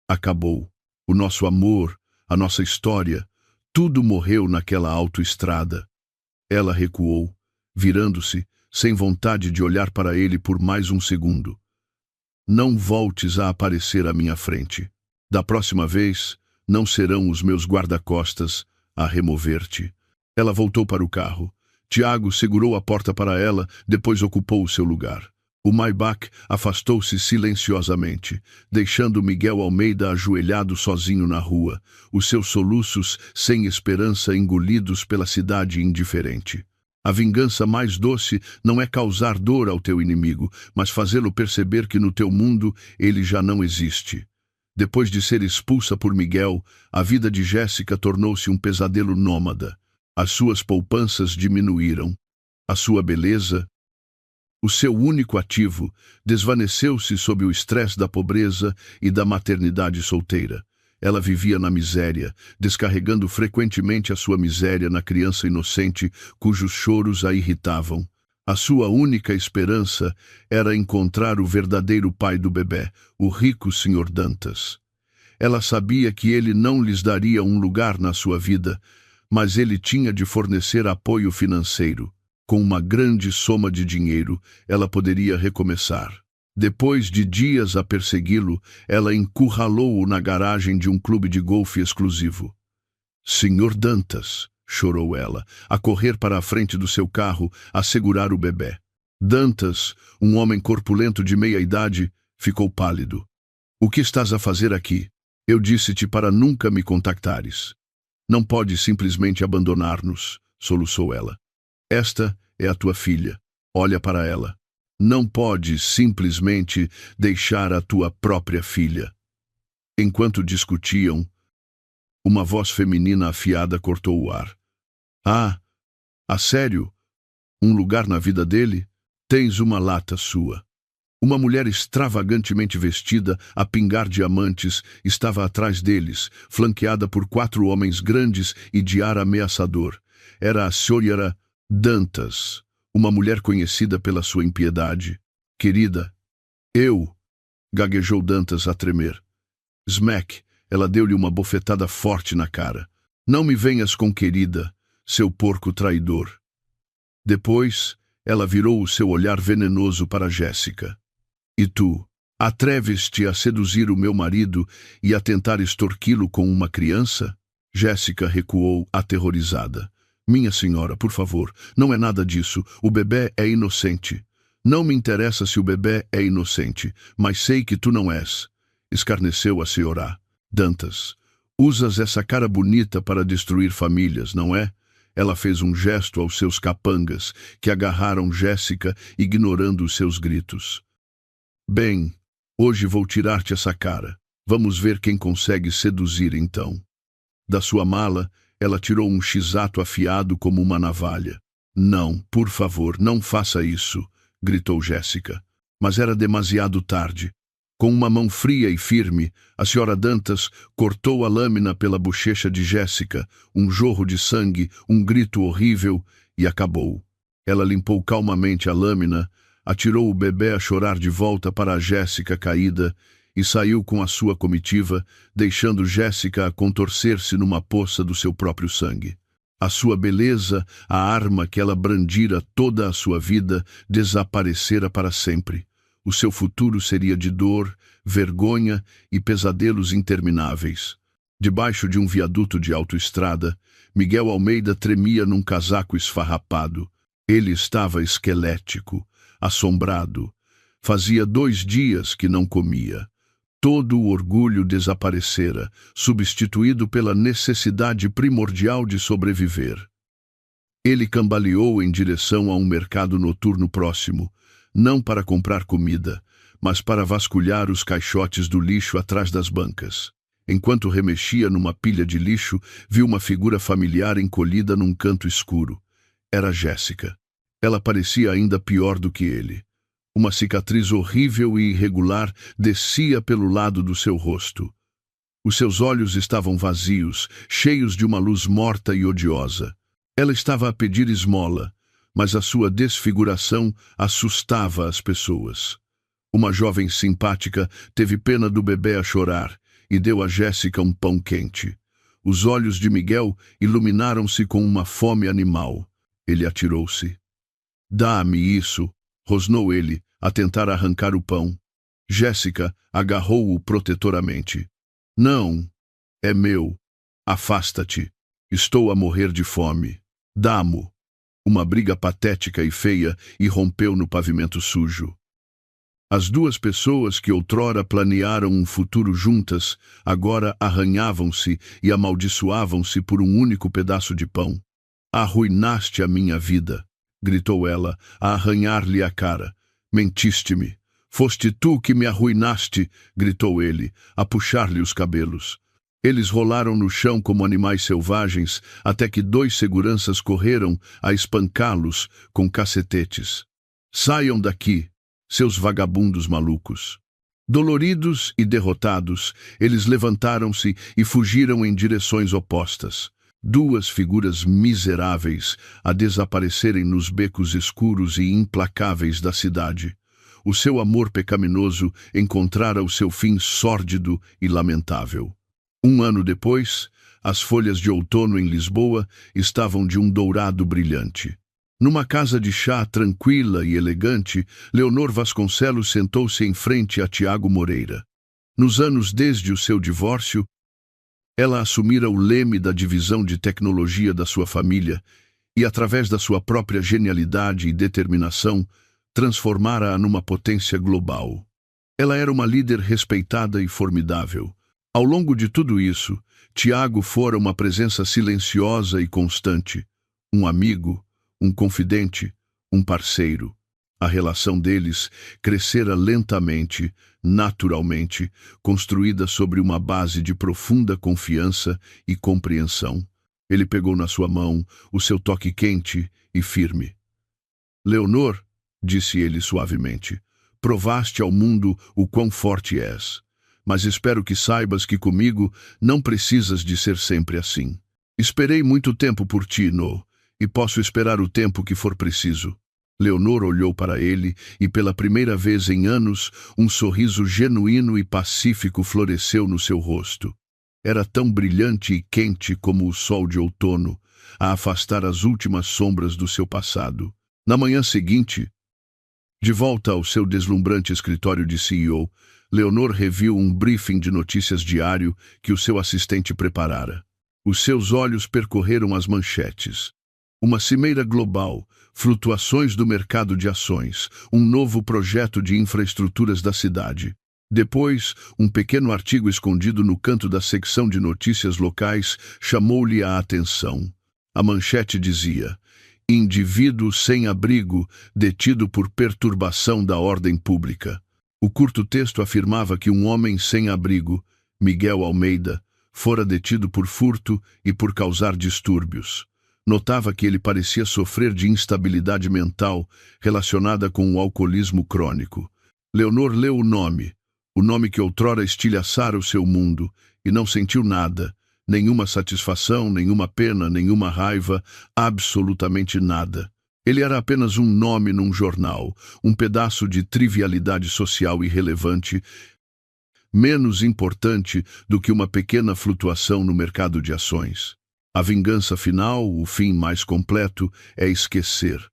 acabou. O nosso amor, a nossa história, tudo morreu naquela autoestrada. Ela recuou, virando-se, sem vontade de olhar para ele por mais um segundo. Não voltes a aparecer à minha frente. Da próxima vez, não serão os meus guarda-costas a remover-te. Ela voltou para o carro. Tiago segurou a porta para ela, depois ocupou o seu lugar. O Maybach afastou-se silenciosamente, deixando Miguel Almeida ajoelhado sozinho na rua, os seus soluços sem esperança engolidos pela cidade indiferente. A vingança mais doce não é causar dor ao teu inimigo, mas fazê-lo perceber que no teu mundo ele já não existe. Depois de ser expulsa por Miguel, a vida de Jéssica tornou-se um pesadelo nômada. As suas poupanças diminuíram. A sua beleza, o seu único ativo, desvaneceu-se sob o estresse da pobreza e da maternidade solteira. Ela vivia na miséria, descarregando frequentemente a sua miséria na criança inocente, cujos choros a irritavam. A sua única esperança era encontrar o verdadeiro pai do bebê, o rico Sr. Dantas. Ela sabia que ele não lhes daria um lugar na sua vida, mas ele tinha de fornecer apoio financeiro. Com uma grande soma de dinheiro, ela poderia recomeçar. Depois de dias a persegui-lo, ela encurralou-o na garagem de um clube de golfe exclusivo. Sr. Dantas, chorou ela, a correr para a frente do seu carro, a segurar o bebê. Dantas, um homem corpulento de meia-idade, ficou pálido. O que estás a fazer aqui? Eu disse-te para nunca me contactares. Não podes simplesmente abandonar-nos, soluçou ela. Esta é a tua filha. Olha para ela. Não podes simplesmente deixar a tua própria filha. Enquanto discutiam, uma voz feminina afiada cortou o ar. Ah, a sério? Um lugar na vida dele? Tens uma lata sua. Uma mulher extravagantemente vestida, a pingar diamantes, estava atrás deles, flanqueada por 4 homens grandes e de ar ameaçador. Era a senhora Dantas, uma mulher conhecida pela sua impiedade. Querida, gaguejou Dantas a tremer. Smack, ela deu-lhe uma bofetada forte na cara. Não me venhas com querida, seu porco traidor. Depois, ela virou o seu olhar venenoso para Jéssica. E tu, atreves-te a seduzir o meu marido e a tentar extorquí-lo com uma criança? Jéssica recuou, aterrorizada. Minha senhora, por favor, não é nada disso. O bebê é inocente. Não me interessa se o bebê é inocente, mas sei que tu não és. Escarneceu a senhora. Dantas, usas essa cara bonita para destruir famílias, não é? Ela fez um gesto aos seus capangas, que agarraram Jéssica, ignorando os seus gritos. Bem, Hoje vou tirar-te essa cara. Vamos ver quem consegue seduzir então. Da sua mala, ela tirou um x-ato afiado como uma navalha. Não, por favor, não faça isso, gritou Jéssica. Mas era demasiado tarde. Com uma mão fria e firme, a senhora Dantas cortou a lâmina pela bochecha de Jéssica, um jorro de sangue, um grito horrível, e acabou. Ela limpou calmamente a lâmina, atirou o bebê a chorar de volta para a Jéssica caída e saiu com a sua comitiva, deixando Jéssica a contorcer-se numa poça do seu próprio sangue. A sua beleza, a arma que ela brandira toda a sua vida, desaparecera para sempre. O seu futuro seria de dor, vergonha e pesadelos intermináveis. Debaixo de um viaduto de autoestrada, Miguel Almeida tremia num casaco esfarrapado. Ele estava esquelético, assombrado. Fazia 2 dias que não comia. Todo o orgulho desaparecera, substituído pela necessidade primordial de sobreviver. Ele cambaleou em direção a um mercado noturno próximo, não para comprar comida, mas para vasculhar os caixotes do lixo atrás das bancas. Enquanto remexia numa pilha de lixo, viu uma figura familiar encolhida num canto escuro. Era Jéssica. Ela parecia ainda pior do que ele. Uma cicatriz horrível e irregular descia pelo lado do seu rosto. Os seus olhos estavam vazios, cheios de uma luz morta e odiosa. Ela estava a pedir esmola, mas a sua desfiguração assustava as pessoas. Uma jovem simpática teve pena do bebê a chorar e deu a Jéssica um pão quente. Os olhos de Miguel iluminaram-se com uma fome animal. Ele atirou-se. "Dá-me isso", rosnou ele, a tentar arrancar o pão. Jéssica agarrou-o protetoramente. "Não, é meu. Afasta-te. Estou a morrer de fome. Dá-mo." Uma briga patética e feia irrompeu no pavimento sujo. As 2 pessoas que outrora planearam um futuro juntas, agora arranhavam-se e amaldiçoavam-se por um único pedaço de pão. "Arruinaste a minha vida", gritou ela, a arranhar-lhe a cara. "Mentiste-me. Foste tu que me arruinaste", gritou ele, a puxar-lhe os cabelos. Eles rolaram no chão como animais selvagens, até que 2 seguranças correram a espancá-los com cacetetes. "Saiam daqui, seus vagabundos malucos." Doloridos e derrotados, eles levantaram-se e fugiram em direções opostas. 2 figuras miseráveis a desaparecerem nos becos escuros e implacáveis da cidade. O seu amor pecaminoso encontrara o seu fim sórdido e lamentável. 1 ano depois, as folhas de outono em Lisboa estavam de um dourado brilhante. Numa casa de chá tranquila e elegante, Leonor Vasconcelos sentou-se em frente a Tiago Moreira. Nos anos desde o seu divórcio, ela assumira o leme da divisão de tecnologia da sua família e, através da sua própria genialidade e determinação, transformara-a numa potência global. Ela era uma líder respeitada e formidável. Ao longo de tudo isso, Tiago fora uma presença silenciosa e constante, um amigo, um confidente, um parceiro. A relação deles crescera lentamente, naturalmente, construída sobre uma base de profunda confiança e compreensão. Ele pegou na sua mão o seu toque quente e firme. "Leonor", disse ele suavemente, "provaste ao mundo o quão forte és. Mas espero que saibas que comigo não precisas de ser sempre assim. Esperei muito tempo por ti, No, e posso esperar o tempo que for preciso." Leonor olhou para ele e, pela primeira vez em anos, um sorriso genuíno e pacífico floresceu no seu rosto. Era tão brilhante e quente como o sol de outono, a afastar as últimas sombras do seu passado. Na manhã seguinte, de volta ao seu deslumbrante escritório de CEO, Leonor reviu um briefing de notícias diário que o seu assistente preparara. Os seus olhos percorreram as manchetes. Uma cimeira global, flutuações do mercado de ações, um novo projeto de infraestruturas da cidade. Depois, um pequeno artigo escondido no canto da secção de notícias locais chamou-lhe a atenção. A manchete dizia: "Indivíduo sem abrigo detido por perturbação da ordem pública." O curto texto afirmava que um homem sem abrigo, Miguel Almeida, fora detido por furto e por causar distúrbios. Notava que ele parecia sofrer de instabilidade mental relacionada com o alcoolismo crônico. Leonor leu o nome que outrora estilhaçara o seu mundo, e não sentiu nada, nenhuma satisfação, nenhuma pena, nenhuma raiva, absolutamente nada. Ele era apenas um nome num jornal, um pedaço de trivialidade social irrelevante, menos importante do que uma pequena flutuação no mercado de ações. A vingança final, o fim mais completo, é esquecer.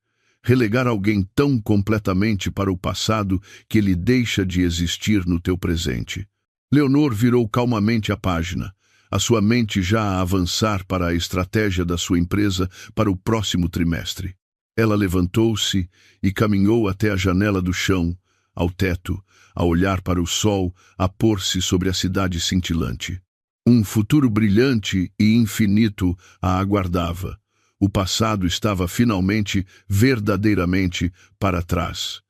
Relegar alguém tão completamente para o passado que ele deixa de existir no teu presente. Leonor virou calmamente a página, a sua mente já a avançar para a estratégia da sua empresa para o próximo trimestre. Ela levantou-se e caminhou até a janela do chão, ao teto, a olhar para o sol, a pôr-se sobre a cidade cintilante. Um futuro brilhante e infinito a aguardava. O passado estava finalmente, verdadeiramente, para trás.